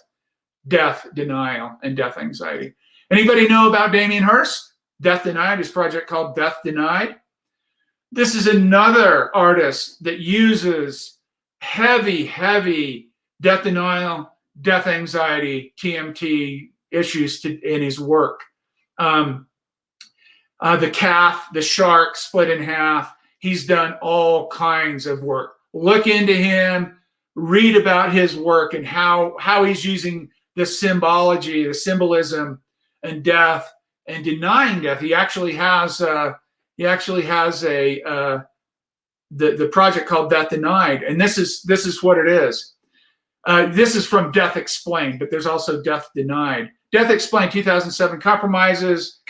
S1: death denial and death anxiety. Anybody know about Damien Hirst? Death Denied, his project called Death Denied. This is another artist that uses heavy death denial, death anxiety, TMT issues in his work. The calf, the shark split in half. He's done all kinds of work. Look into him, read about his work and how he's using the symbology, the symbolism, and death and denying death. He actually has the project called Death Denied, and this is what it is. This is from Death Explained, but there's also Death Denied. Death Explained 2007 comprises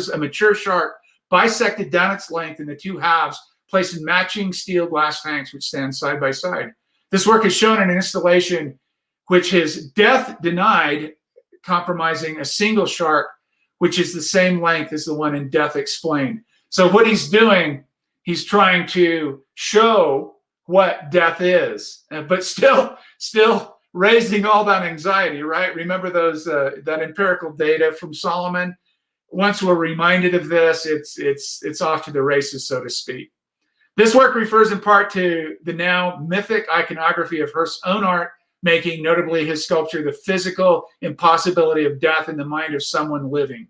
S1: a mature shark bisected down its length in the two halves, placed in matching steel glass tanks which stand side by side. This work is shown in an installation which is Death Denied, compromising a single shark, which is the same length as the one in Death Explained. So what he's doing, he's trying to show what death is, but still raising all that anxiety, right? Remember those that empirical data from Solomon? Once we're reminded of this, it's off to the races, so to speak. This work refers in part to the now mythic iconography of Hirst's own art making, notably his sculpture, The Physical Impossibility of Death in the Mind of Someone Living.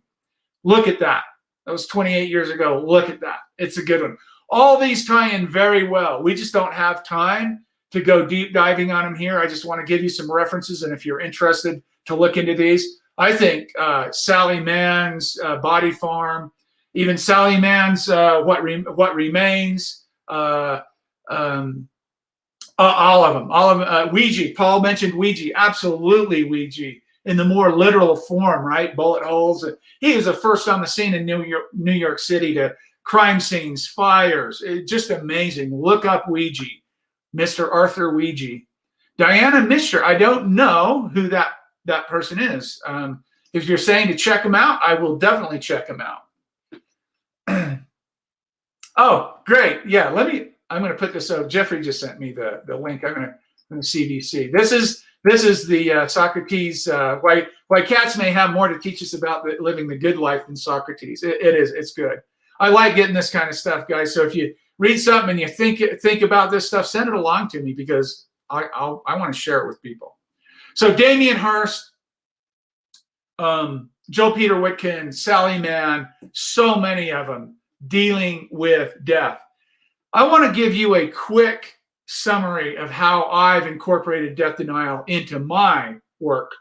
S1: Look at that. That was 28 years ago. Look at that. It's a good one. All these tie in very well. We just don't have time to go deep diving on them here. I just want to give you some references, and if you're interested to look into these, I think Sally Mann's Body Farm, even Sally Mann's What Remains, all of them. Ouija. Paul mentioned Ouija. Absolutely Ouija in the more literal form, right? Bullet holes. He was the first on the scene in New York City to crime scenes, fires. Just amazing. Look up Ouija. Mr. Arthur Ouija. Diana Mishra. I don't know who that person is. If you're saying to check him out, I will definitely check him out. Oh, great. Yeah, I'm going to put this up. Jeffrey just sent me the link. I'm going to CDC. This is the Socrates. Why cats may have more to teach us about living the good life than Socrates. It's good. I like getting this kind of stuff, guys. So if you read something and you think about this stuff, send it along to me because I want to share it with people. So Damien Hirst, Joe Peter Witkin, Sally Mann, so many of them dealing with death. I want to give you a quick summary of how I've incorporated death denial into my work.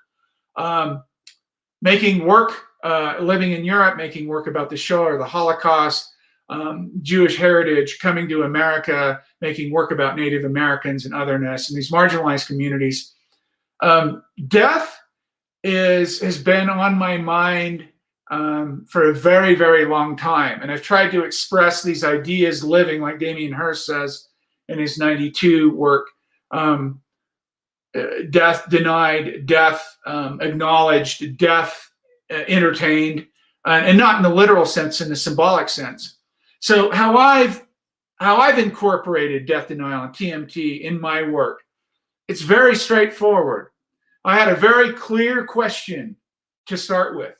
S1: Making work, living in Europe, making work about the Shoah, the Holocaust, Jewish heritage, coming to America, making work about Native Americans and otherness and these marginalized communities. Death has been on my mind for a very, very long time. And I've tried to express these ideas living, like Damien Hirst says in his 92 work, death denied, death acknowledged, death entertained, and not in the literal sense, in the symbolic sense. So how I've incorporated death denial and TMT in my work, it's very straightforward. I had a very clear question to start with.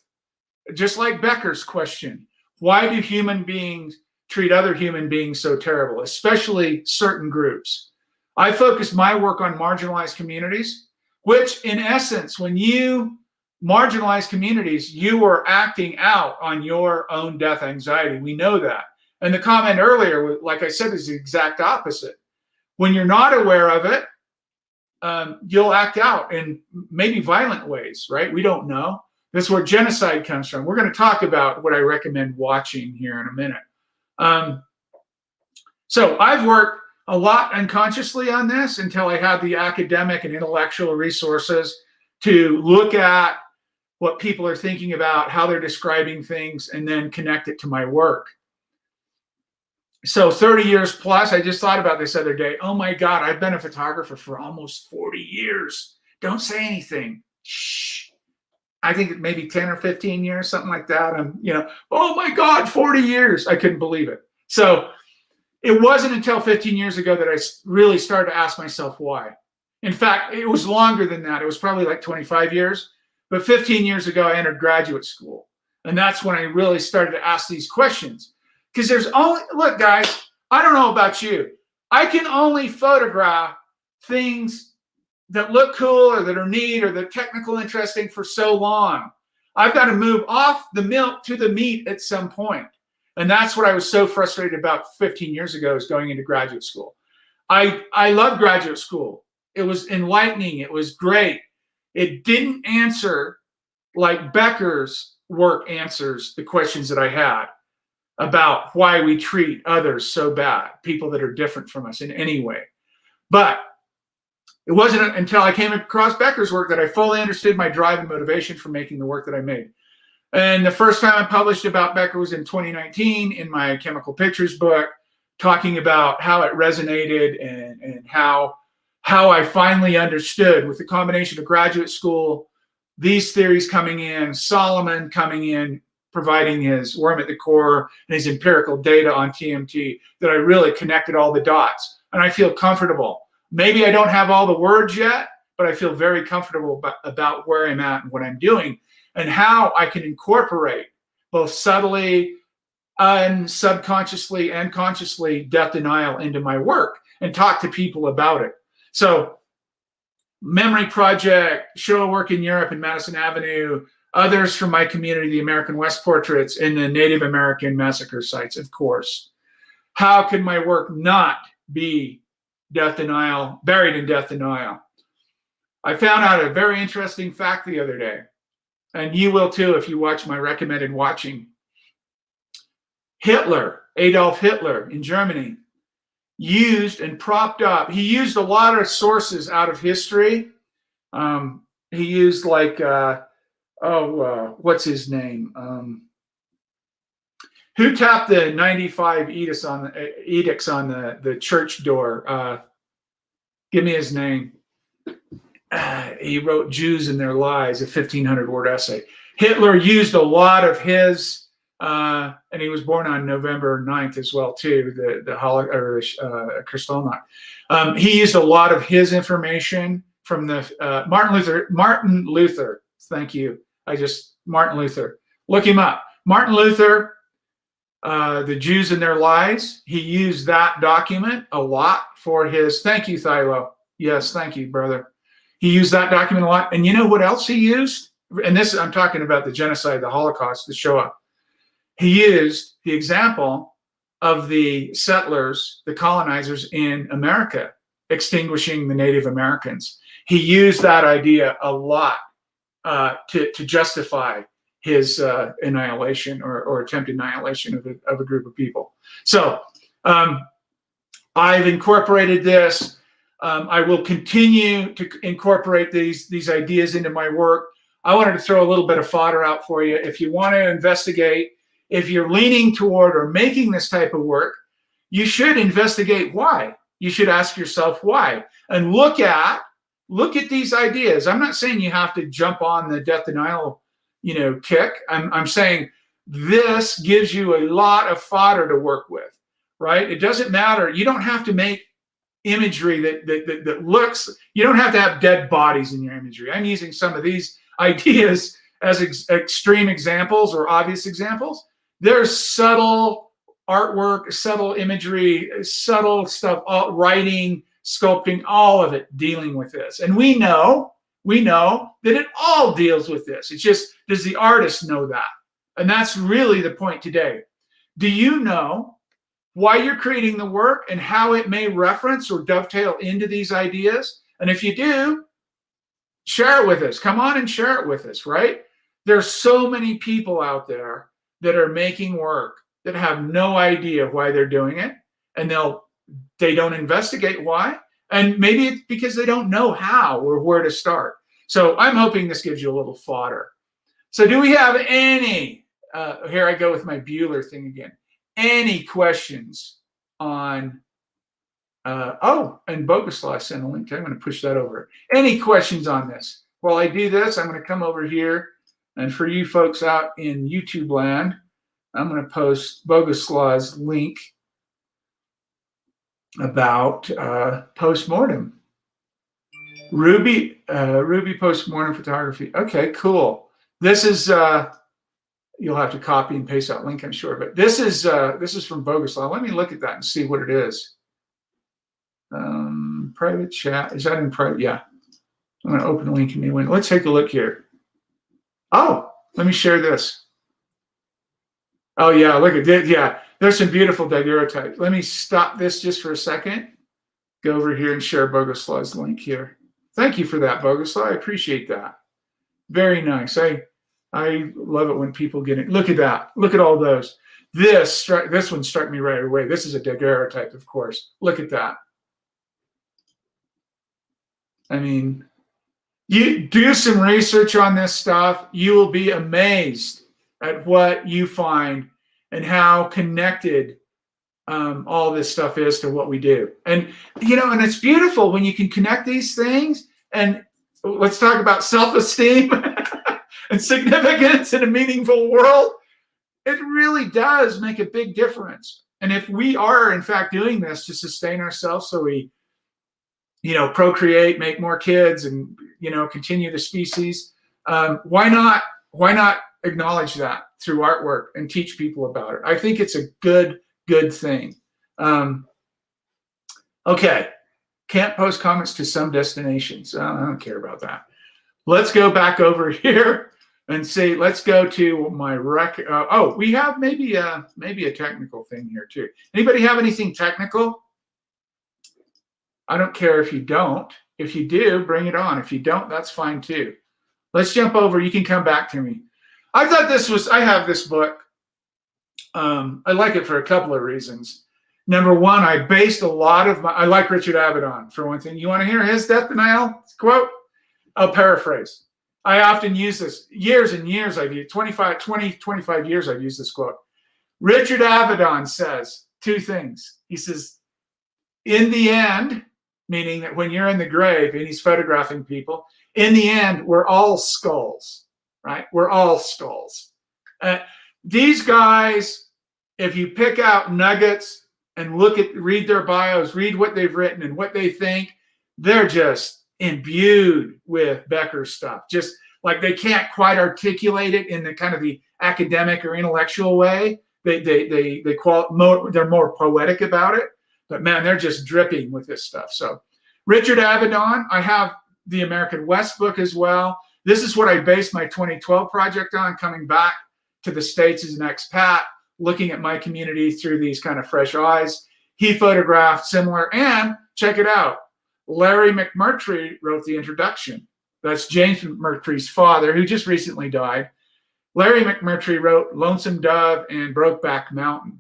S1: Just like Becker's question, why do human beings treat other human beings so terrible, especially certain groups? I focus my work on marginalized communities, which in essence, when you marginalize communities, you are acting out on your own death anxiety. We know that. And the comment earlier, like I said, is the exact opposite. When you're not aware of it, you'll act out in maybe violent ways, right? We don't know. That's where genocide comes from. We're going to talk about what I recommend watching here in a minute. So I've worked a lot unconsciously on this until I had the academic and intellectual resources to look at what people are thinking about, how they're describing things, and then connect it to my work. So 30 years plus, I just thought about this other day. Oh my God, I've been a photographer for almost 40 years. Don't say anything. Shh. I think maybe 10 or 15 years, something like that. I'm, oh my God, 40 years. I couldn't believe it. So it wasn't until 15 years ago that I really started to ask myself why. In fact, it was longer than that. It was probably like 25 years. But 15 years ago, I entered graduate school. And that's when I really started to ask these questions. Because there's only, look, guys, I don't know about you. I can only photograph things that look cool or that are neat or that are technical interesting for so long. I've got to move off the milk to the meat at some point. And that's what I was so frustrated about 15 years ago, is going into graduate school. I loved graduate school. It was enlightening. It was great. It didn't answer like Becker's work answers the questions that I had about why we treat others so bad, people that are different from us in any way. But it wasn't until I came across Becker's work that I fully understood my drive and motivation for making the work that I made. And the first time I published about Becker was in 2019 in my Chemical Pictures book, talking about how it resonated and how I finally understood, with the combination of graduate school, these theories coming in, Solomon coming in, providing his worm at the core and his empirical data on TMT, that I really connected all the dots. And I feel comfortable. Maybe I don't have all the words yet, but I feel very comfortable about where I'm at and what I'm doing, and how I can incorporate both subtly and subconsciously and consciously death denial into my work and talk to people about it. So Memory Project, show work in Europe in Madison Avenue, others from my community, the American West Portraits, and the Native American massacre sites, of course. How can my work not be death denial, buried in death denial? I found out a very interesting fact the other day, and you will too if you watch my recommended watching. Hitler, Adolf Hitler in Germany, used and propped up. He used a lot of sources out of history. He used like, what's his name? Who tapped the 95 edicts on the church door? Give me his name. He wrote Jews and Their Lies, a 1,500-word essay. Hitler used a lot of his, and he was born on November 9th as well, too, the Kristallnacht. He used a lot of his information from the Martin Luther. Thank you. Martin Luther. Look him up. Martin Luther, the Jews and Their Lies. He used that document a lot for his, thank you, Thilo. Yes, thank you, brother. He used that document a lot. And you know what else he used? And this, I'm talking about the genocide, the Holocaust, the Shoah. He used the example of the settlers, the colonizers in America, extinguishing the Native Americans. He used that idea a lot to justify his annihilation or attempted annihilation of a group of people. So I've incorporated this. I will continue to incorporate these ideas into my work. I wanted to throw a little bit of fodder out for you. If you want to investigate, if you're leaning toward or making this type of work, you should investigate why. You should ask yourself why, and look at these ideas. I'm not saying you have to jump on the death denial, kick. I'm saying this gives you a lot of fodder to work with, right? It doesn't matter. You don't have to make imagery that looks, you don't have to have dead bodies in your imagery. I'm using some of these ideas as extreme examples or obvious examples. There's subtle artwork, subtle imagery, subtle stuff, writing, sculpting, all of it dealing with this. And we know that it all deals with this. It's just, does the artist know that? And that's really the point today. Do you know why you're creating the work and how it may reference or dovetail into these ideas? And if you do, share it with us. Come on and share it with us, right? There's so many people out there that are making work that have no idea why they're doing it, and they don't investigate why. And maybe it's because they don't know how or where to start. So I'm hoping this gives you a little fodder. So do we have any, here I go with my Bueller thing again, any questions on, and Boguslaw sent a link. I'm going to push that over. Any questions on this? While I do this, I'm going to come over here. And for you folks out in YouTube land, I'm going to post Boguslaw's link about post-mortem. Ruby post-mortem photography. Okay, cool. This is, you'll have to copy and paste that link, I'm sure. But this is from Boguslaw. Let me look at that and see what it is. Private chat. Is that in private? Yeah. I'm going to open the link in the window. Let's take a look here. Oh, let me share this. Oh, yeah, look at it. Yeah, there's some beautiful daguerreotypes. Let me stop this just for a second. Go over here and share Boguslaw's link here. Thank you for that, Boguslaw. I appreciate that. Very nice. I love it when people get it. Look at that. Look at all those. This one struck me right away. This is a daguerreotype, of course. Look at that. I mean, you do some research on this stuff, you will be amazed at what you find and how connected all this stuff is to what we do. And, and it's beautiful when you can connect these things. And let's talk about self-esteem and significance in a meaningful world. It really does make a big difference. And if we are, in fact, doing this to sustain ourselves so we procreate, make more kids, and continue the species. Why not acknowledge that through artwork and teach people about it? I think it's a good thing. Okay, can't post comments to some destinations. I don't care about that. Let's go back over here and see. Let's go to my rec. We have maybe a technical thing here too. Anybody have anything technical? I don't care if you don't. If you do, bring it on. If you don't, that's fine too. Let's jump over. You can come back to me. I have this book. I like it for a couple of reasons. Number one, I based a lot of I like Richard Avedon, for one thing. You want to hear his death denial quote? I'll paraphrase. I often use this. Years and years I've used, 25 years I've used this quote. Richard Avedon says two things. He says, in the end, meaning that when you're in the grave and he's photographing people, in the end, we're all skulls, right? We're all skulls. These guys, if you pick out nuggets and read their bios, read what they've written and what they think, they're just imbued with Becker stuff. Just like they can't quite articulate it in the kind of the academic or intellectual way. They're more poetic about it. But man, they're just dripping with this stuff. So Richard Avedon, I have the American West book as well. This is what I based my 2012 project on, coming back to the States as an expat, looking at my community through these kind of fresh eyes. He photographed similar, and check it out. Larry McMurtry wrote the introduction. That's James McMurtry's father, who just recently died. Larry McMurtry wrote Lonesome Dove and Brokeback Mountain.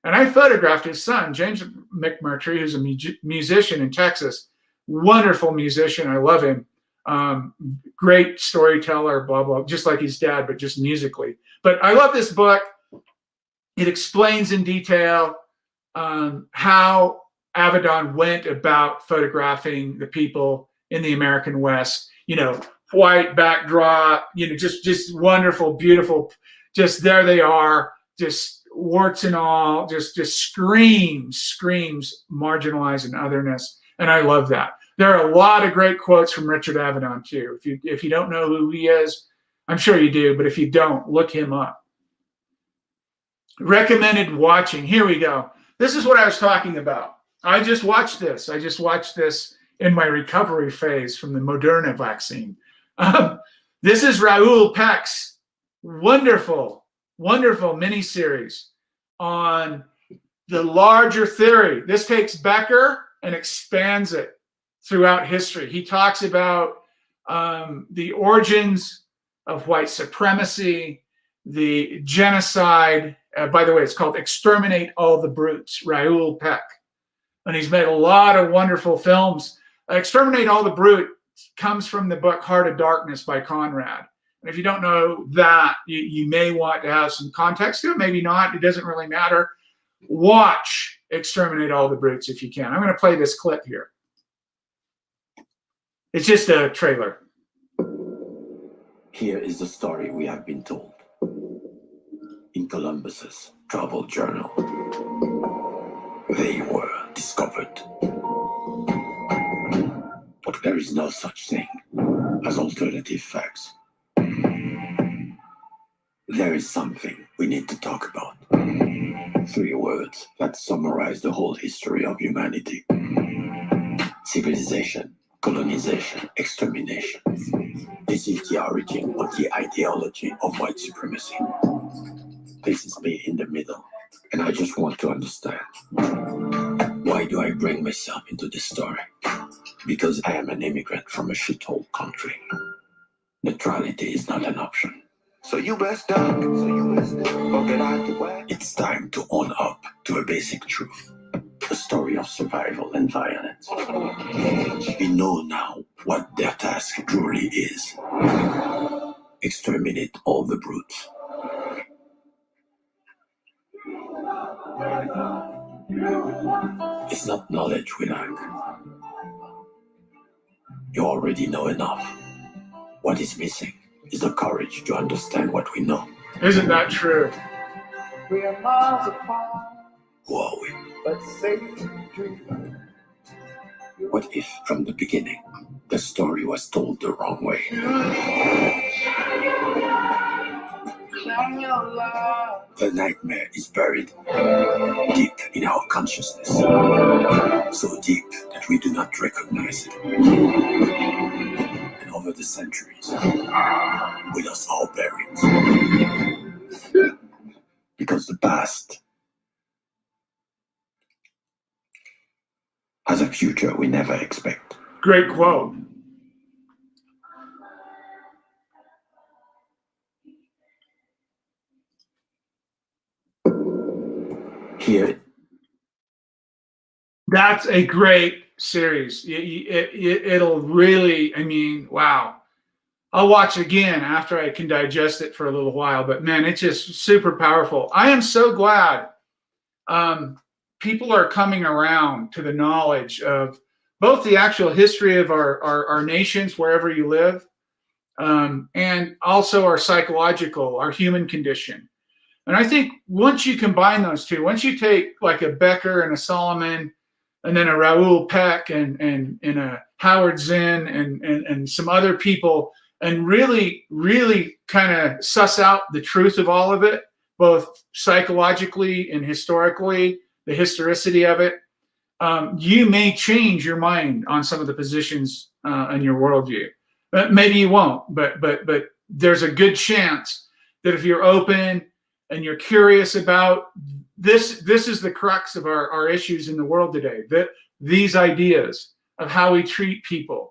S1: And I photographed his son, James McMurtry, who's a musician in Texas. Wonderful musician. I love him. Great storyteller, blah, blah, just like his dad, but just musically. But I love this book. It explains in detail how Avedon went about photographing the people in the American West. White backdrop, just wonderful, beautiful. Just there they are, just warts and all, just screams marginalized and otherness. And I love that. There are a lot of great quotes from Richard Avedon too. If you don't know who he is, I'm sure you do, but if you don't, look him up. Recommended watching. Here we go. This is what I was talking about. I just watched this. In my recovery phase from the Moderna vaccine. This is Raoul Peck's wonderful miniseries on the larger theory. This takes Becker and expands it throughout history. He talks about the origins of white supremacy, the genocide. By the way, it's called Exterminate All the Brutes, Raoul Peck. And he's made a lot of wonderful films. Exterminate All the Brute comes from the book Heart of Darkness by Conrad. And if you don't know that, you may want to have some context to it, maybe not. It doesn't really matter. Watch Exterminate All the Brutes if you can. I'm going to play this clip here. It's just a trailer.
S2: Here is the story we have been told in Columbus's travel journal. They were discovered. But there is no such thing as alternative facts. There is something we need to talk about. 3 words that summarize the whole history of humanity: civilization, colonization, extermination. This is the origin of the ideology of white supremacy. This is me in the middle, and I just want to understand. Why do I bring myself into this story? Because I am an immigrant from a shithole country. Neutrality is not an option. So you best duck. Get out the way. It's time to own up to a basic truth. The story of survival and violence. We know now what their task truly is. Exterminate all the brutes. It's not knowledge we lack. You already know enough. What is missing is the courage to understand what we know.
S1: Isn't that true?
S3: We are miles apart,
S2: Who are we?
S3: but safe to dream.
S2: What if, from the beginning, the story was told the wrong way?
S3: Shine your light.
S2: The nightmare is buried deep in our consciousness, so deep that we do not recognize it. And over the centuries, we lost all bearings. Because the past has a future we never expect.
S1: Great quote.
S2: Here,
S1: That's a great series. It'll really, I mean, wow. I'll watch it again after I can digest it for a little while. But man, it's just super powerful. I am so glad people are coming around to the knowledge of both the actual history of our nations, wherever you live, and also our psychological, our human condition. And I think once you combine those two, once you take like a Becker and a Solomon, and then a Raoul Peck and a Howard Zinn and some other people, and really kind of suss out the truth of all of it, both psychologically and historically, the historicity of it, you may change your mind on some of the positions in your worldview. Maybe you won't, but there's a good chance that if you're open and you're curious about this is the crux of our issues in the world today, that these ideas of how we treat people.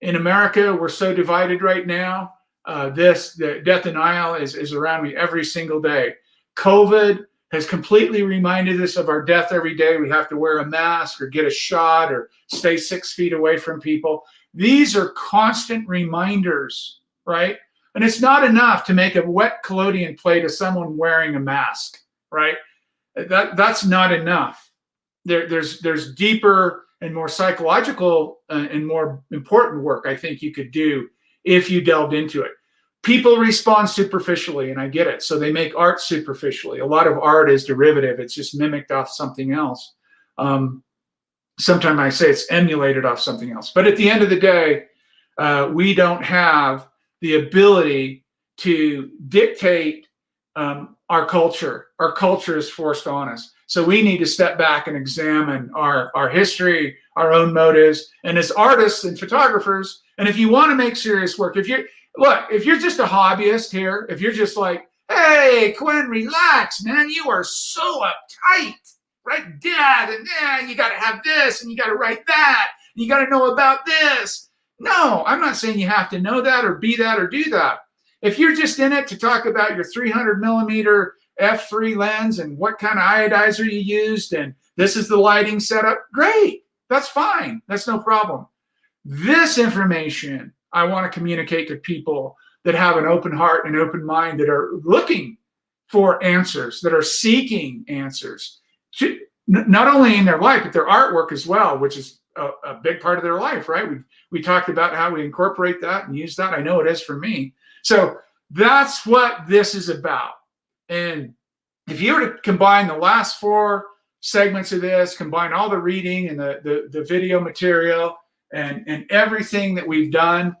S1: In America, we're so divided right now. The death denial is around me every single day. COVID has completely reminded us of our death every day. We have to wear a mask or get a shot or stay 6 feet away from people. These are constant reminders, right? And it's not enough to make a wet collodion plate of someone wearing a mask, right? That's not enough. There's deeper and more psychological and more important work I think you could do if you delved into it. People respond superficially, and I get it. So they make art superficially. A lot of art is derivative. It's just mimicked off something else. Sometimes I say it's emulated off something else. But at the end of the day, we don't have the ability to dictate our culture. Our culture is forced on us. So we need to step back and examine our history, our own motives, and as artists and photographers. And if you want to make serious work, if you're just a hobbyist here, if you're just like, hey, Quinn, relax, man, you are so uptight, right, Dad? And you got to have this and you got to write that. You got to know about this. No, I'm not saying you have to know that or be that or do that. If you're just in it to talk about your 300 millimeter f3 lens and what kind of iodizer you used and this is the lighting setup, great. That's fine. That's no problem. This information I want to communicate to people that have an open heart and open mind, that are looking for answers, that are seeking answers, not only in their life, but their artwork as well, which is a big part of their life, right? We talked about how we incorporate that and use that. I know it is for me. So that's what this is about. And if you were to combine the last 4 segments of this, combine all the reading and the video material and everything that we've done,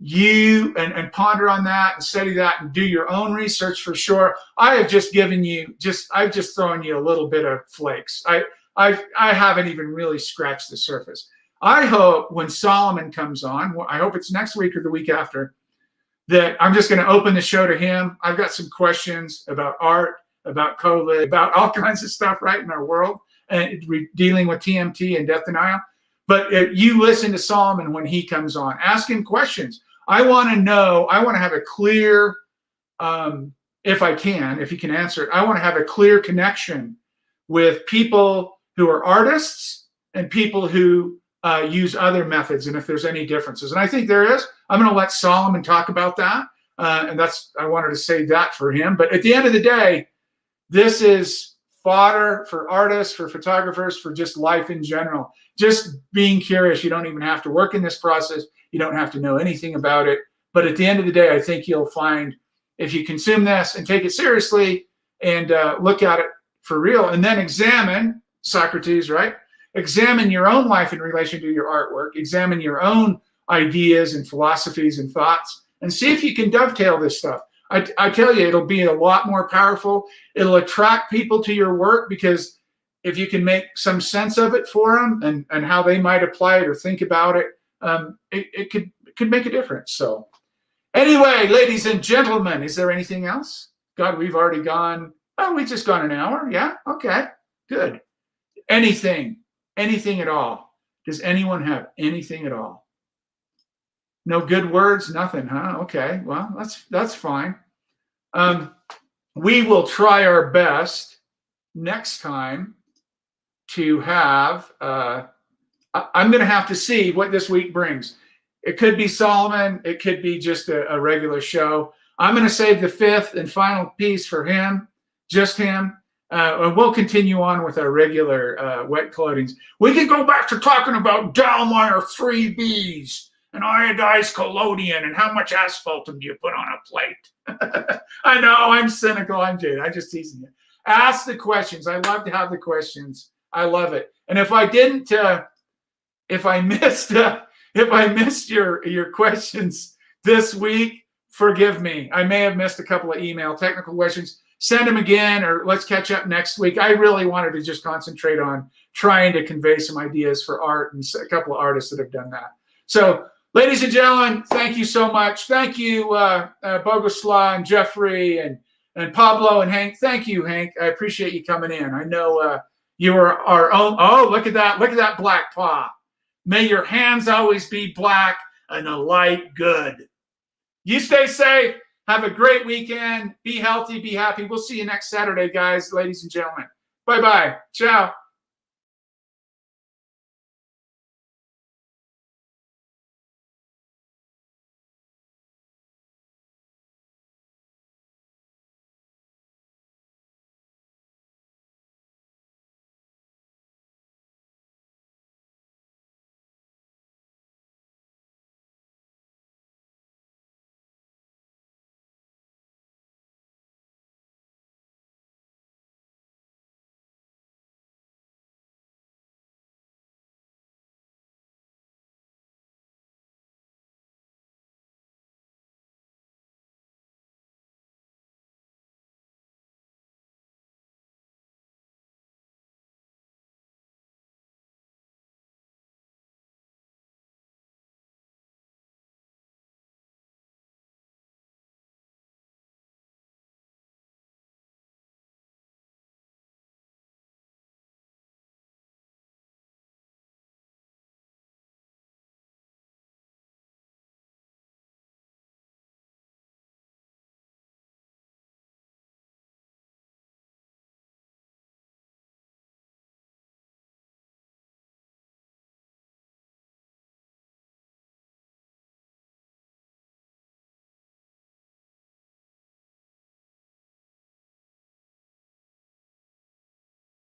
S1: and ponder on that and study that and do your own research for sure. I have just given you I've just thrown you a little bit of flakes. I haven't even really scratched the surface. I hope when Solomon comes on, I hope it's next week or the week after, that I'm just going to open the show to him. I've got some questions about art, about COVID, about all kinds of stuff right in our world, and dealing with TMT and death denial. But if you listen to Solomon when he comes on, ask him questions. I want to know, I want to have a clear, if he can answer it, I want to have a clear connection with people who are artists and people who use other methods, and if there's any differences. And I think there is. I'm going to let Solomon talk about that. And I wanted to say that for him. But at the end of the day, this is fodder for artists, for photographers, for just life in general. Just being curious. You don't even have to work in this process. You don't have to know anything about it. But at the end of the day, I think you'll find, if you consume this and take it seriously and look at it for real, and then examine, Socrates, right? Examine your own life in relation to your artwork. Examine your own ideas and philosophies and thoughts, and see if you can dovetail this stuff. I tell you, it'll be a lot more powerful. It'll attract people to your work, because if you can make some sense of it for them and how they might apply it or think about it, it could make a difference. So anyway, ladies and gentlemen, is there anything else? God, we've already gone, we just gone an hour. Yeah, okay, good. Anything at all? Does anyone have anything at all? No good words, nothing, huh? Okay, well, that's fine. We will try our best next time to have, I'm going to have to see what this week brings. It could be Solomon. It could be just a regular show. I'm going to save the 5th and final piece for him, just him. And we'll continue on with our regular wet coatings. We can go back to talking about Dallmeyer 3Bs and iodized collodion and how much asphalt do you put on a plate. I know, I'm cynical. I'm jaded. I'm just teasing you. Ask the questions. I love to have the questions. I love it. And if I didn't, if I missed your questions this week, forgive me. I may have missed a couple of technical questions. Send them again, or let's catch up next week. I really wanted to just concentrate on trying to convey some ideas for art, and a couple of artists that have done that. So, ladies and gentlemen, thank you so much. Thank you, Boguslaw and Jeffrey and Pablo and Hank. Thank you, Hank. I appreciate you coming in. I know you are our own. Oh, look at that. Look at that black paw. May your hands always be black and the light good. You stay safe. Have a great weekend. Be healthy. Be happy. We'll see you next Saturday, guys, ladies and gentlemen. Bye-bye. Ciao.